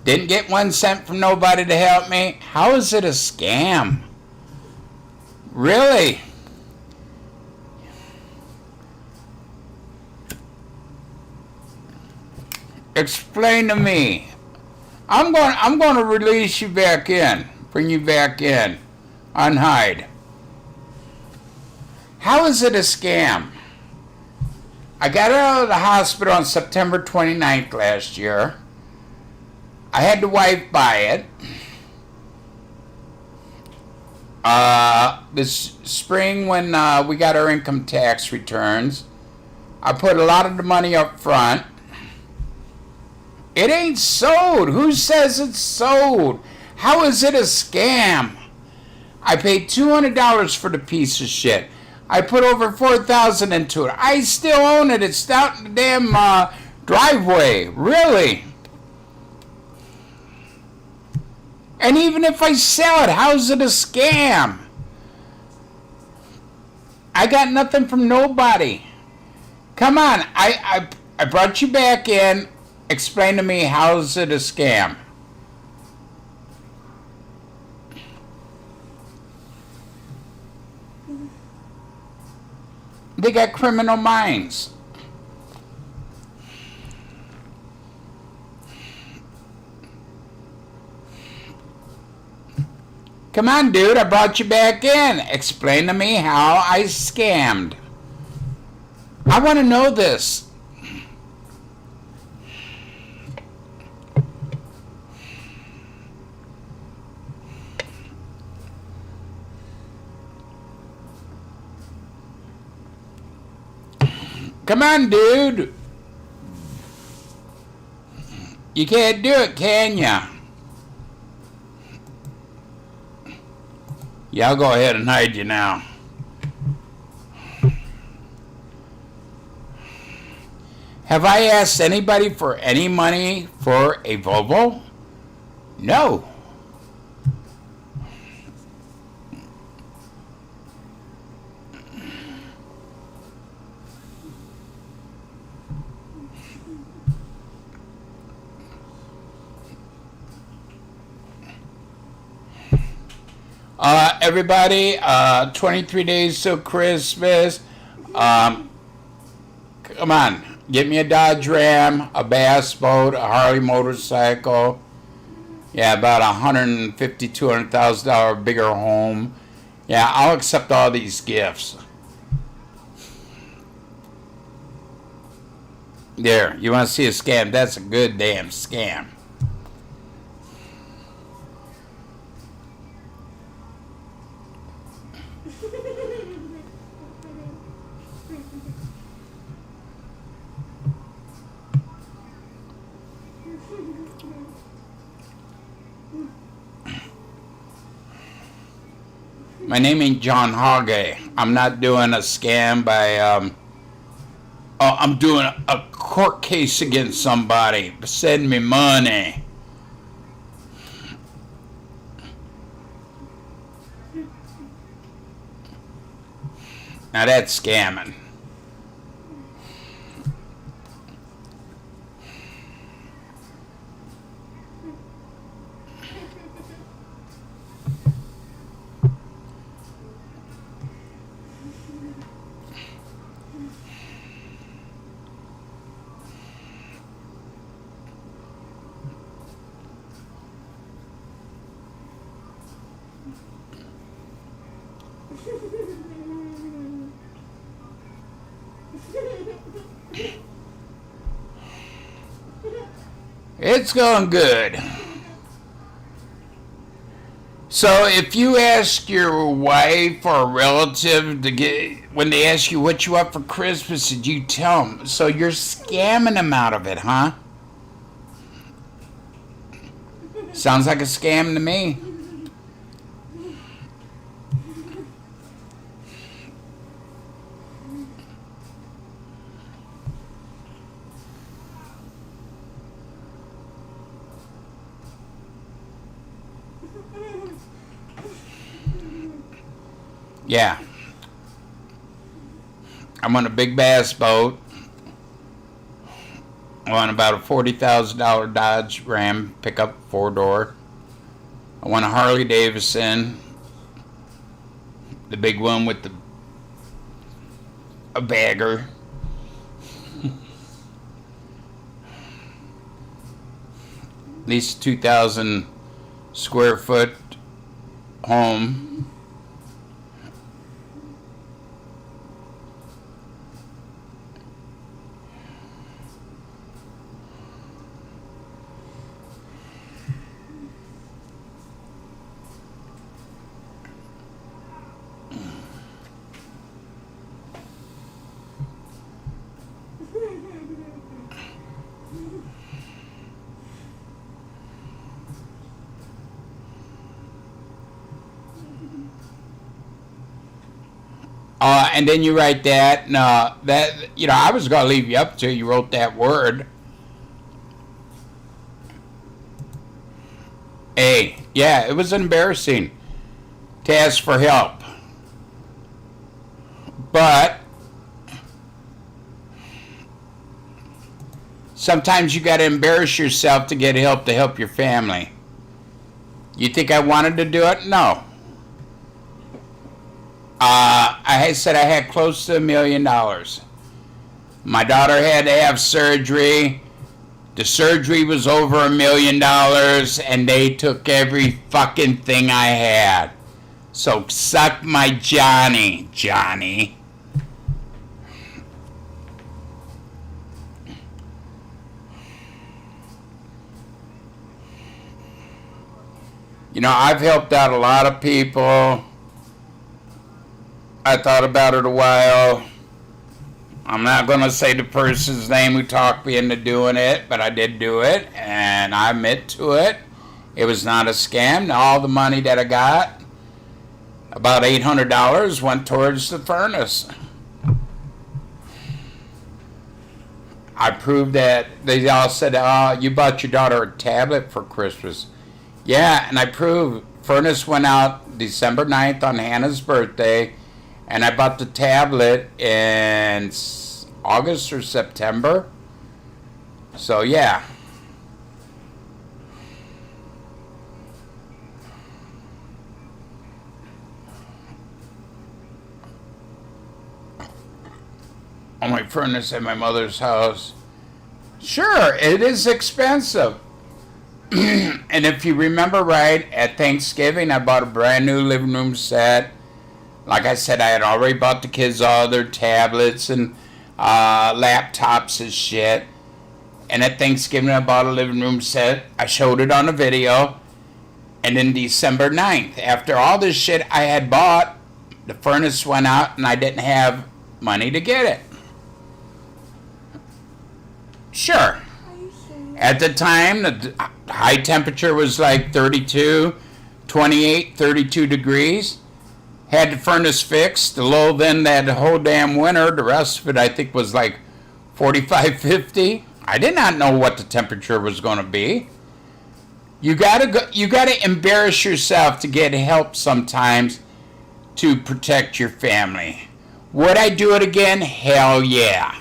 B: Didn't get 1 cent from nobody to help me. How is it a scam? Really? Explain to me. I'm going to release you back in. Bring you back in. Unhide. How is it a scam? I got out of the hospital on September 29th last year. I had the wife buy it. This spring when we got our income tax returns, I put a lot of the money up front. It ain't sold. Who says it's sold? How is it a scam? I paid $200 for the piece of shit. I put over $4,000 into it. I still own it. It's out in the damn driveway. Really? And even if I sell it, how's it a scam? I got nothing from nobody. Come on. I brought you back in. Explain to me, how's it a scam? They got criminal minds. Come on, dude, I brought you back in. Explain to me how I scammed. I want to know this. Come on, dude. You can't do it, can ya? Yeah, I'll go ahead and hide you now. Have I asked anybody for any money for a Volvo? No. Everybody, 23 days till Christmas. Come on, get me a Dodge Ram, a bass boat, a Harley motorcycle. Yeah, about $150,000, $200,000 bigger home. Yeah, I'll accept all these gifts. There, you want to see a scam? That's a good damn scam. My name ain't John Hogge. I'm not doing a scam by, I'm doing a court case against somebody. Send me money. Now that's scamming. It's going good. So if you ask your wife or a relative to get, when they ask you what you want for Christmas, did you tell them? So you're scamming them out of it, huh? Sounds like a scam to me. Yeah. I'm on a big bass boat. I'm on about a $40,000 Dodge Ram pickup 4-door. I want a Harley Davidson, the big one with a bagger. At least 2,000 square foot home. And then you write that. No, that I was gonna leave you up till you wrote that word. Hey, yeah, it was embarrassing to ask for help, but sometimes you gotta embarrass yourself to get help to help your family. You think I wanted to do it? No. I said I had close to $1 million. My daughter had to have surgery. The surgery was over $1 million, and they took every fucking thing I had. So suck my Johnny. I've helped out a lot of people. I thought about it a while. I'm not going to say the person's name who talked me into doing it, but I did do it, and I admit to it. It was not a scam. All the money that I got, about $800, went towards the furnace. I proved that. They all said, "Oh, you bought your daughter a tablet for Christmas." Yeah, and I proved. Furnace went out December 9th on Hannah's birthday. And I bought the tablet in August or September. So, yeah. On my furnace at my mother's house. Sure, it is expensive. And if you remember right, at Thanksgiving, I bought a brand new living room set. Like I said, I had already bought the kids all their tablets and laptops and shit. And at Thanksgiving, I bought a living room set. I showed it on a video. And then December 9th, after all this shit I had bought, the furnace went out and I didn't have money to get it. Sure. At the time, the high temperature was like 32, 28, 32 degrees. Had the furnace fixed. The low then that whole damn winter, the rest of it I think was like 45, 50. I did not know what the temperature was going to be. You gotta embarrass yourself to get help sometimes to protect your family. Would I do it again? Hell yeah.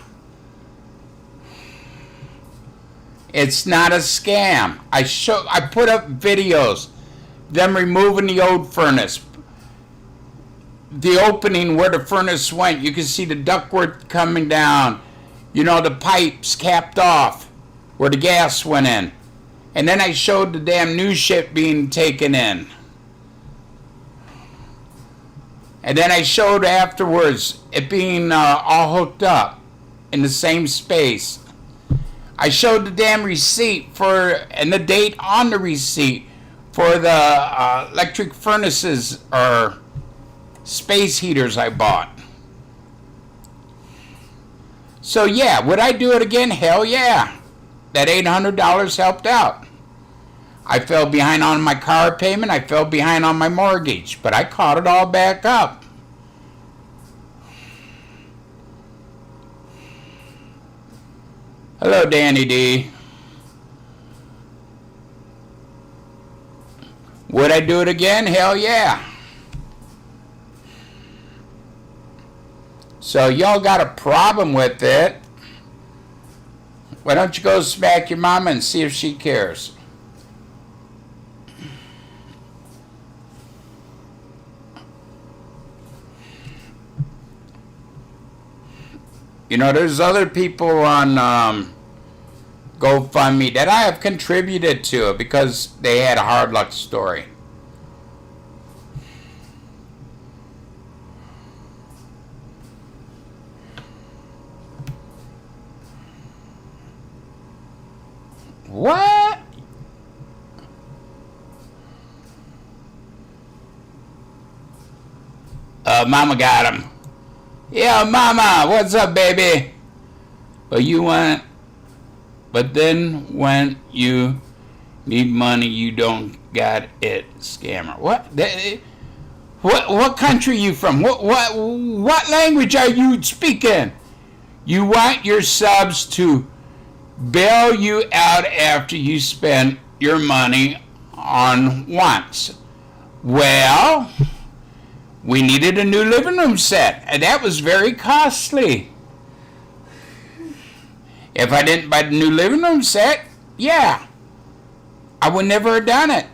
B: It's not a scam. I put up videos, them removing the old furnace. The opening where the furnace went, you can see the ductwork coming down. The pipes capped off where the gas went in. And then I showed the damn new shit being taken in. And then I showed afterwards it being all hooked up in the same space. I showed the damn receipt and the date on the receipt for the electric furnaces or space heaters I bought. So yeah, would I do it again? Hell yeah. That $800 helped out. I fell behind on my car payment. I fell behind on my mortgage. But I caught it all back up. Hello, Danny D. Would I do it again? Hell yeah. So y'all got a problem with it. Why don't you go smack your mama and see if she cares? You know, there's other people on GoFundMe that I have contributed to because they had a hard luck story. What? Mama got him. Yeah, mama, what's up, baby? But then when you need money, you don't got it, scammer. What country you from? What language are you speaking? You want your subs to bail you out after you spend your money on wants. Well, we needed a new living room set, and that was very costly. If I didn't buy the new living room set, yeah, I would never have done it.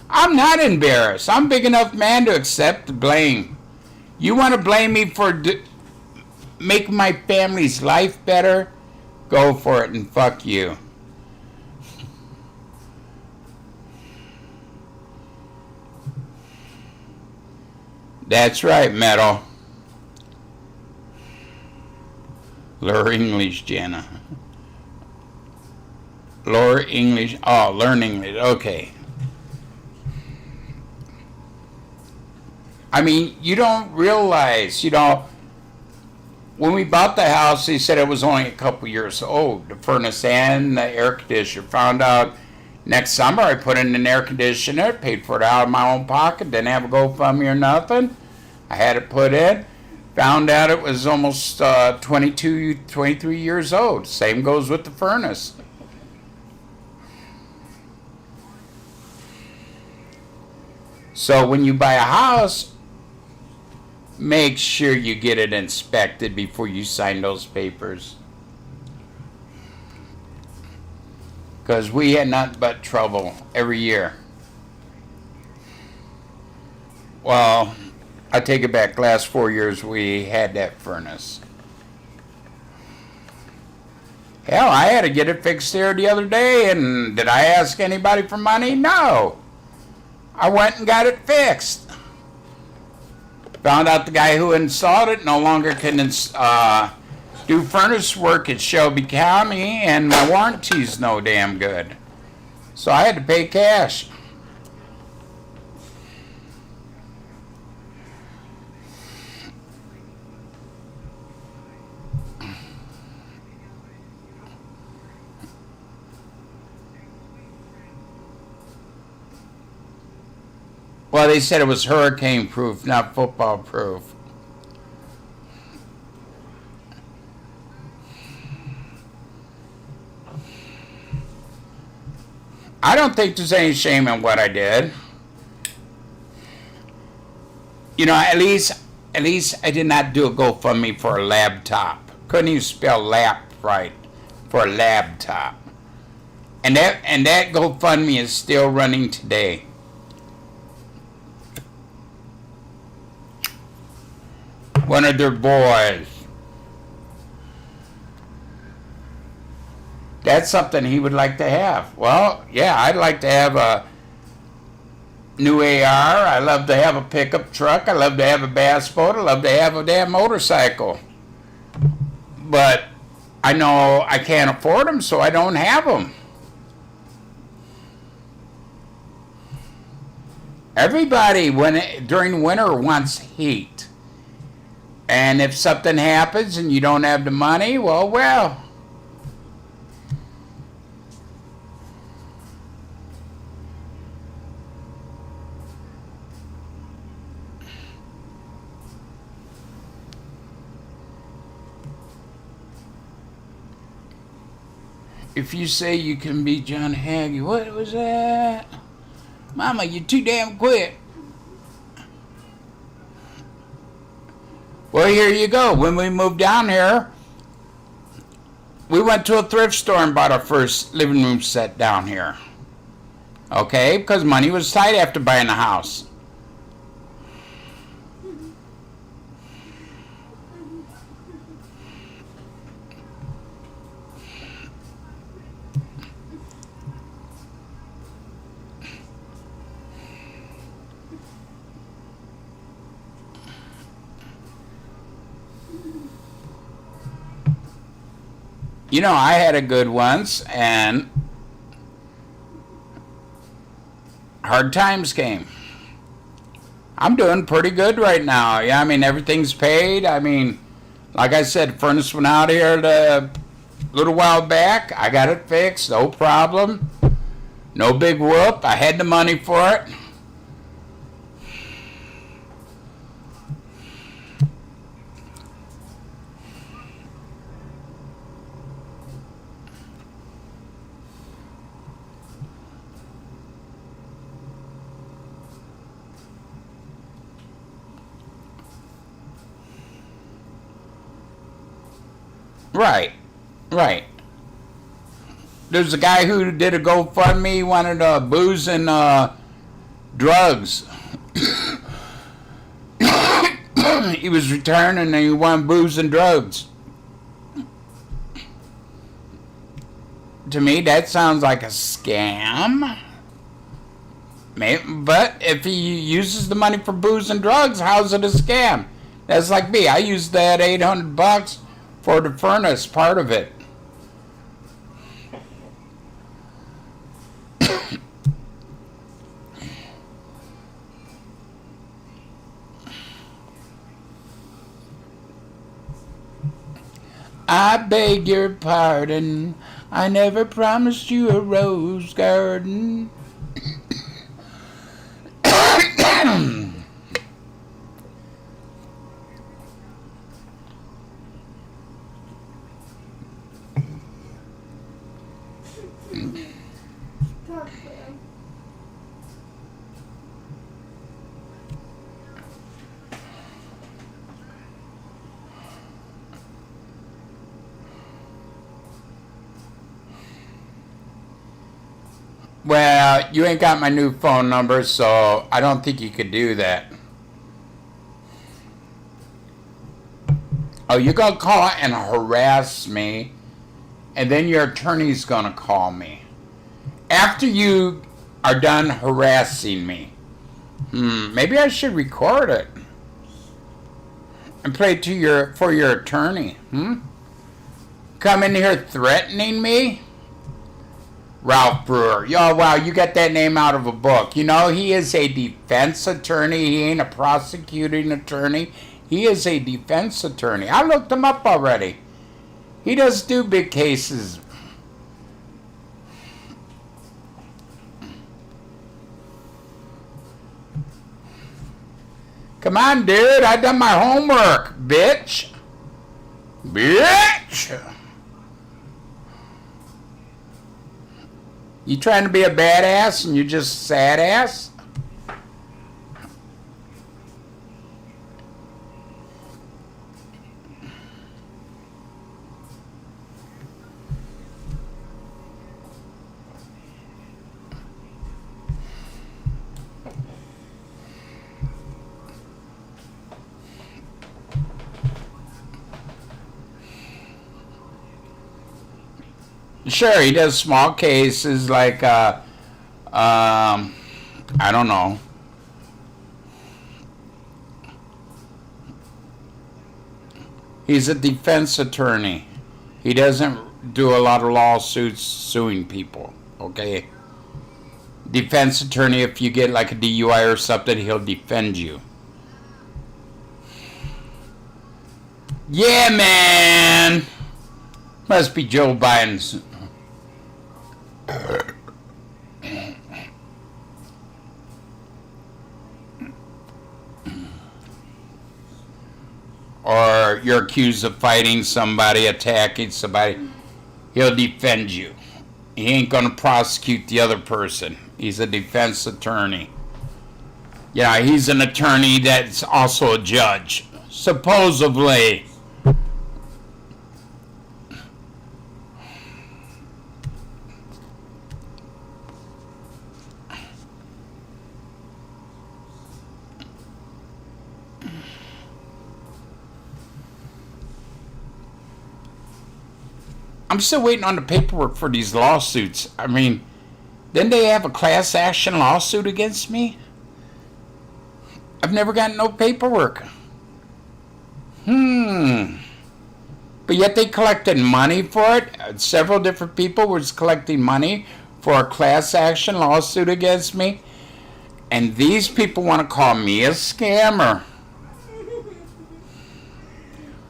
B: I'm not embarrassed. I'm a big enough man to accept the blame. You want to blame me for making my family's life better? Go for it and fuck you. That's right, Metal. Learn English, Jenna. Learn English. Oh, learn English. Okay. I mean, you don't realize, when we bought the house, they said it was only a couple years old, the furnace and the air conditioner. Found out next summer I put in an air conditioner, paid for it out of my own pocket, didn't have a GoFundMe or nothing. I had it put in. Found out it was almost 22, 23 years old. Same goes with the furnace. So when you buy a house, make sure you get it inspected before you sign those papers. Because we had nothing but trouble every year. Well, I take it back. Last 4 years we had that furnace. Hell, I had to get it fixed here the other day, and did I ask anybody for money? No. I went and got it fixed. Found out the guy who installed it no longer can do furnace work at Shelby County, and my warranty's no damn good. So I had to pay cash. Well, they said it was hurricane proof, not football proof. I don't think there's any shame in what I did. At least I did not do a GoFundMe for a laptop. Couldn't even spell lap right for a laptop. And that GoFundMe is still running today. One of their boys. That's something he would like to have. Well, yeah, I'd like to have a new AR. I love to have a pickup truck. I love to have a bass boat. I love to have a damn motorcycle. But I know I can't afford them, so I don't have them. Everybody, during winter, wants heat. And if something happens and you don't have the money, well. If you say you can be John Hagee, what was that? Mama, you're too damn quick. Well, here you go. When we moved down here, we went to a thrift store and bought our first living room set down here. Okay, because money was tight after buying a house. You know, I had a good once, and hard times came. I'm doing pretty good right now. Yeah, I mean, everything's paid. I mean, like I said, furnace went out here a little while back. I got it fixed, no problem. No big whoop. I had the money for it. Right, right. There's a guy who did a GoFundMe, he wanted booze and drugs. He was returning and he wanted booze and drugs. To me, that sounds like a scam. But if he uses the money for booze and drugs, how's it a scam? That's like me. I used that $800 for the furnace, part of it. I beg your pardon, I never promised you a rose garden. Well, you ain't got my new phone number, so I don't think you could do that. Oh, you're going to call and harass me, and then your attorney's going to call me. After you are done harassing me. Maybe I should record it and play it for your attorney. Come in here threatening me? Ralph Brewer. Yo, wow, you got that name out of a book. You know, he is a defense attorney. He ain't a prosecuting attorney. He is a defense attorney. I looked him up already. He does do big cases. Come on, dude. I done my homework, bitch. Bitch! You trying to be a badass and you just sad ass? Sure, he does small cases like, I don't know. He's a defense attorney. He doesn't do a lot of lawsuits suing people, okay? Defense attorney, if you get like a DUI or something, he'll defend you. Yeah, man! Must be Joe Biden's. Or you're accused of fighting somebody, attacking somebody, he'll defend you. He ain't gonna prosecute the other person. He's a defense attorney. Yeah, he's an attorney that's also a judge. Supposedly. I'm still waiting on the paperwork for these lawsuits. I mean, didn't they have a class action lawsuit against me? I've never gotten no paperwork. But yet they collected money for it. Several different people was collecting money for a class action lawsuit against me. And these people want to call me a scammer.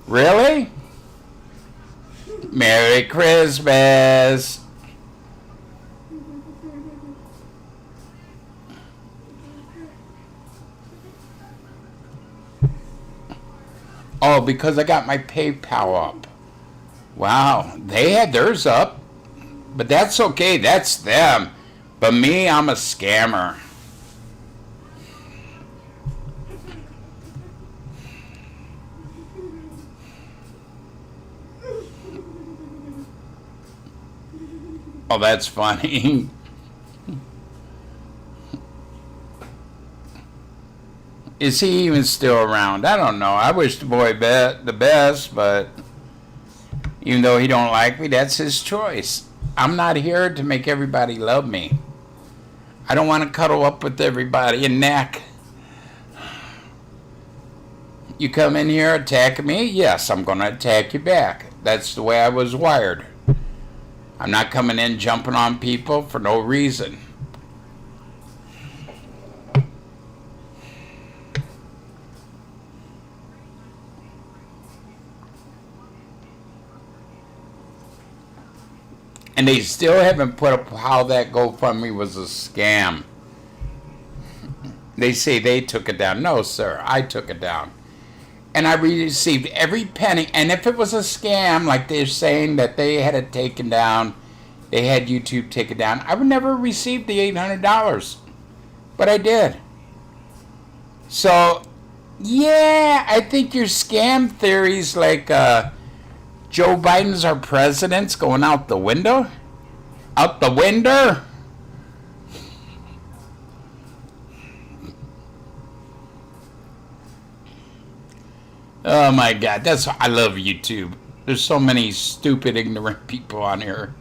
B: Really? Merry Christmas. Oh, because I got my PayPal up. Wow, they had theirs up. But that's okay, that's them. But me, I'm a scammer. Oh, that's funny. Is he even still around? I don't know. I wish the boy the best, but even though he don't like me, that's his choice. I'm not here to make everybody love me. I don't want to cuddle up with everybody and neck. You come in here attacking me? Yes, I'm going to attack you back. That's the way I was wired. I'm not coming in jumping on people for no reason. And they still haven't put up how that GoFundMe was a scam. They say they took it down. No, sir, I took it down. And I received every penny. And if it was a scam, like they're saying that they had it taken down, they had YouTube take it down, I would never receive the $800. But I did. So, yeah, I think your scam theories like Joe Biden's our president's going out the window? Out the window? Oh my God, that's why I love YouTube. There's so many stupid, ignorant people on here.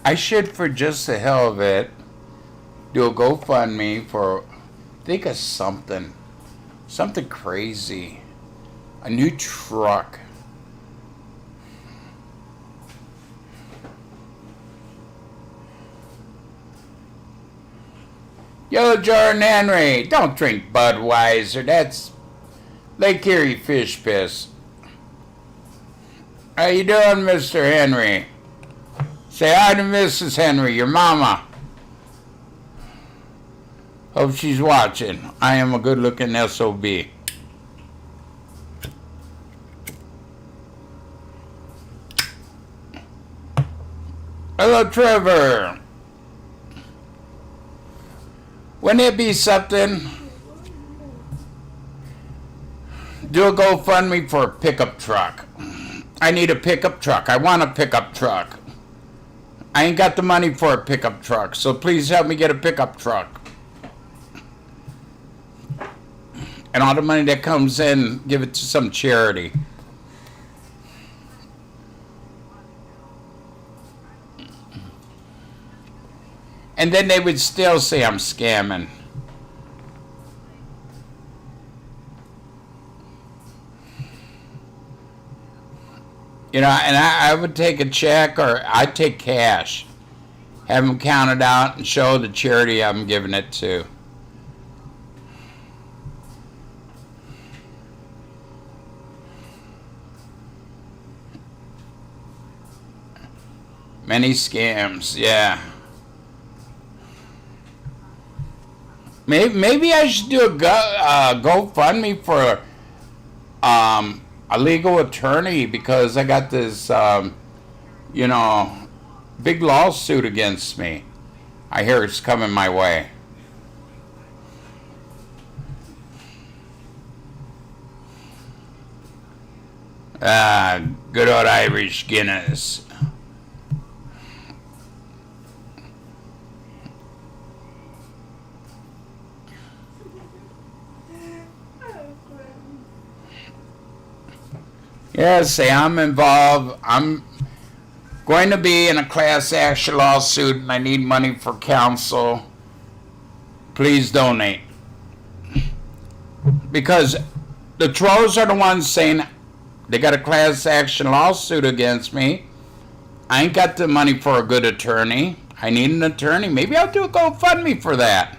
B: I should, for just the hell of it, do a GoFundMe for, think of something crazy, a new truck. Yo, Jordan Henry, don't drink Budweiser. That's Lake Erie fish piss. How you doing, Mr. Henry? Say hi to Mrs. Henry, your mama. Hope she's watching. I am a good-looking SOB. Hello, Trevor. Wouldn't it be something? Do a GoFundMe for a pickup truck. I need a pickup truck. I want a pickup truck. I ain't got the money for a pickup truck, so please help me get a pickup truck. And all the money that comes in, give it to some charity. And then they would still say I'm scamming. You know, and I would take a check or I'd take cash. Have them count it out and show the charity I'm giving it to. Many scams, yeah. Maybe I should do a GoFundMe for a legal attorney because I got this, big lawsuit against me. I hear it's coming my way. Good old Irish Guinness. Yeah, say I'm involved. I'm going to be in a class action lawsuit and I need money for counsel. Please donate. Because the trolls are the ones saying they got a class action lawsuit against me. I ain't got the money for a good attorney. I need an attorney. Maybe I'll do a GoFundMe for that.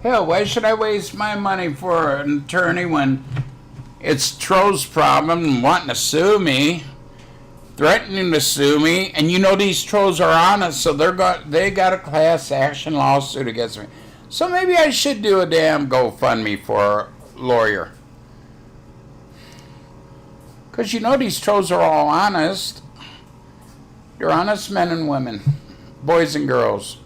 B: Hell, why should I waste my money for an attorney when it's Troll's problem and wanting to sue me, threatening to sue me, and you know these trolls are honest, so they got a class action lawsuit against me. So maybe I should do a damn GoFundMe for a lawyer. Because you know these trolls are all honest. They're honest men and women, boys and girls.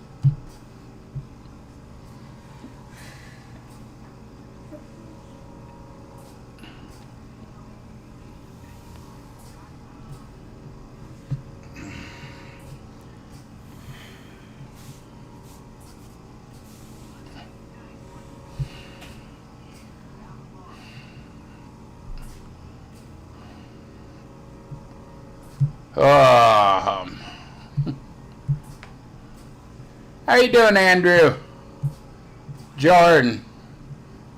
B: How you doing, Andrew? Jordan,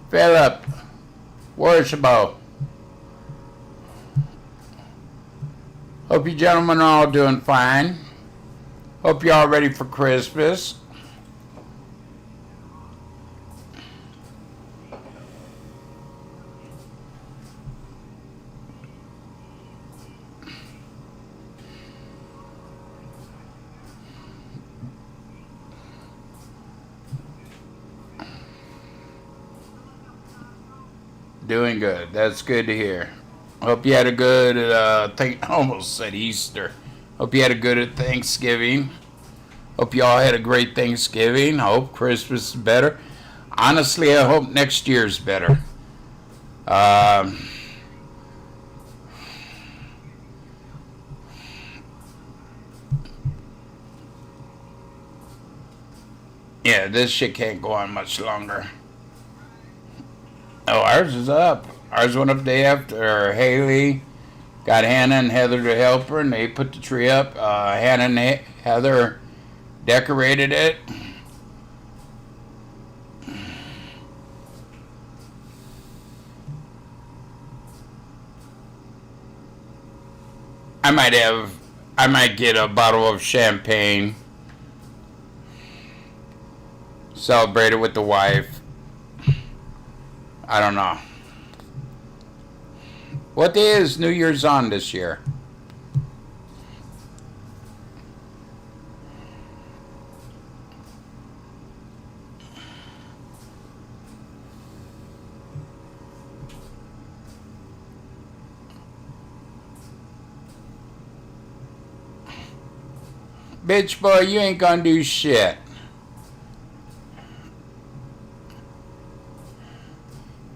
B: Philip, Worshipable. Hope you gentlemen are all doing fine. Hope you're all ready for Christmas. Doing good. That's good to hear. Hope you had a good, I almost said Easter. Hope you had a good Thanksgiving. Hope you all had a great Thanksgiving. I hope Christmas is better. Honestly, I hope next year's better. Yeah, this shit can't go on much longer. Oh, ours is up. Ours went up day after. Haley got Hannah and Heather to help her, and they put the tree up. Hannah and Heather decorated it. I might get a bottle of champagne. Celebrate it with the wife. I don't know. What day is New Year's on this year? Bitch boy, you ain't gonna do shit.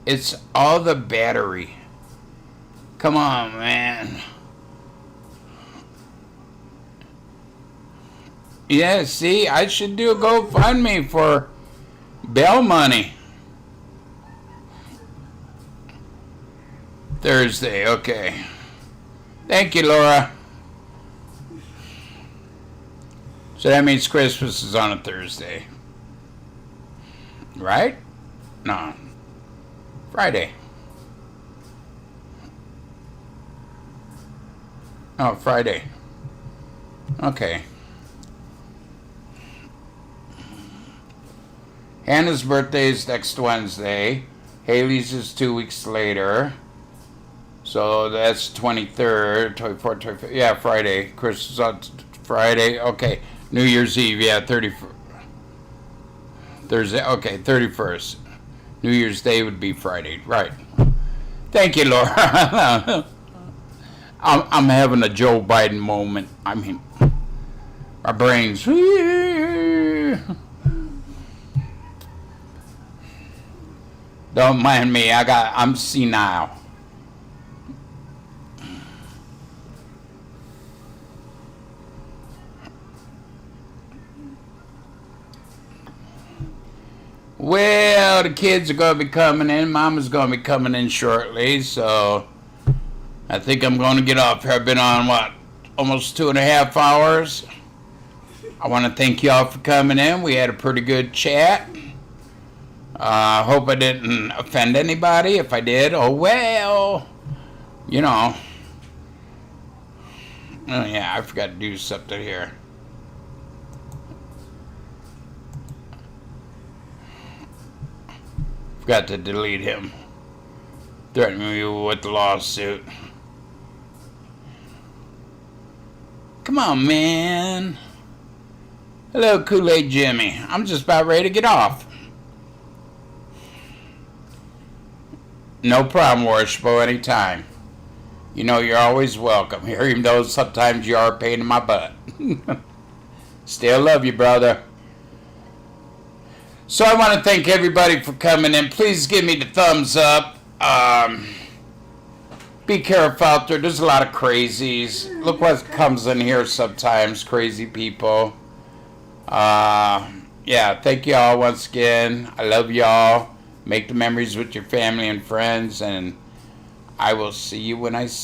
B: It's all the battery. Come on, man. Yeah, see, I should do a GoFundMe for bail money. Thursday, okay. Thank you, Laura. So that means Christmas is on a Thursday. Right? No. Friday. Oh, Friday. Okay. Hannah's birthday is next Wednesday. Haley's is 2 weeks later. So that's 23rd, 24th, 25th. Yeah, Friday. Chris is on Friday. Okay. New Year's Eve. Yeah, 31st. Thursday. Okay, 31st. New Year's Day would be Friday. Right. Thank you, Laura. I'm having a Joe Biden moment. I mean, my brain's. Don't mind me. I'm senile. Well, the kids are going to be coming in. Mama's going to be coming in shortly, so I think I'm going to get off here. I've been on, almost 2.5 hours. I want to thank y'all for coming in. We had a pretty good chat. Hope I didn't offend anybody. If I did, oh well. You know. Oh, yeah, I forgot to do something here. Forgot to delete him. Threatening me with the lawsuit. Come on, man. Hello, Kool-Aid Jimmy. I'm just about ready to get off. No problem, Worshipful, anytime. You know you're always welcome here, even though sometimes you are a pain in my butt. Still love you, brother. So I want to thank everybody for coming in. Please give me the thumbs up. Be careful out there. There's a lot of crazies. Look what comes in here sometimes. Crazy people. Yeah, thank y'all once again. I love y'all. Make the memories with your family and friends. And I will see you when I see you.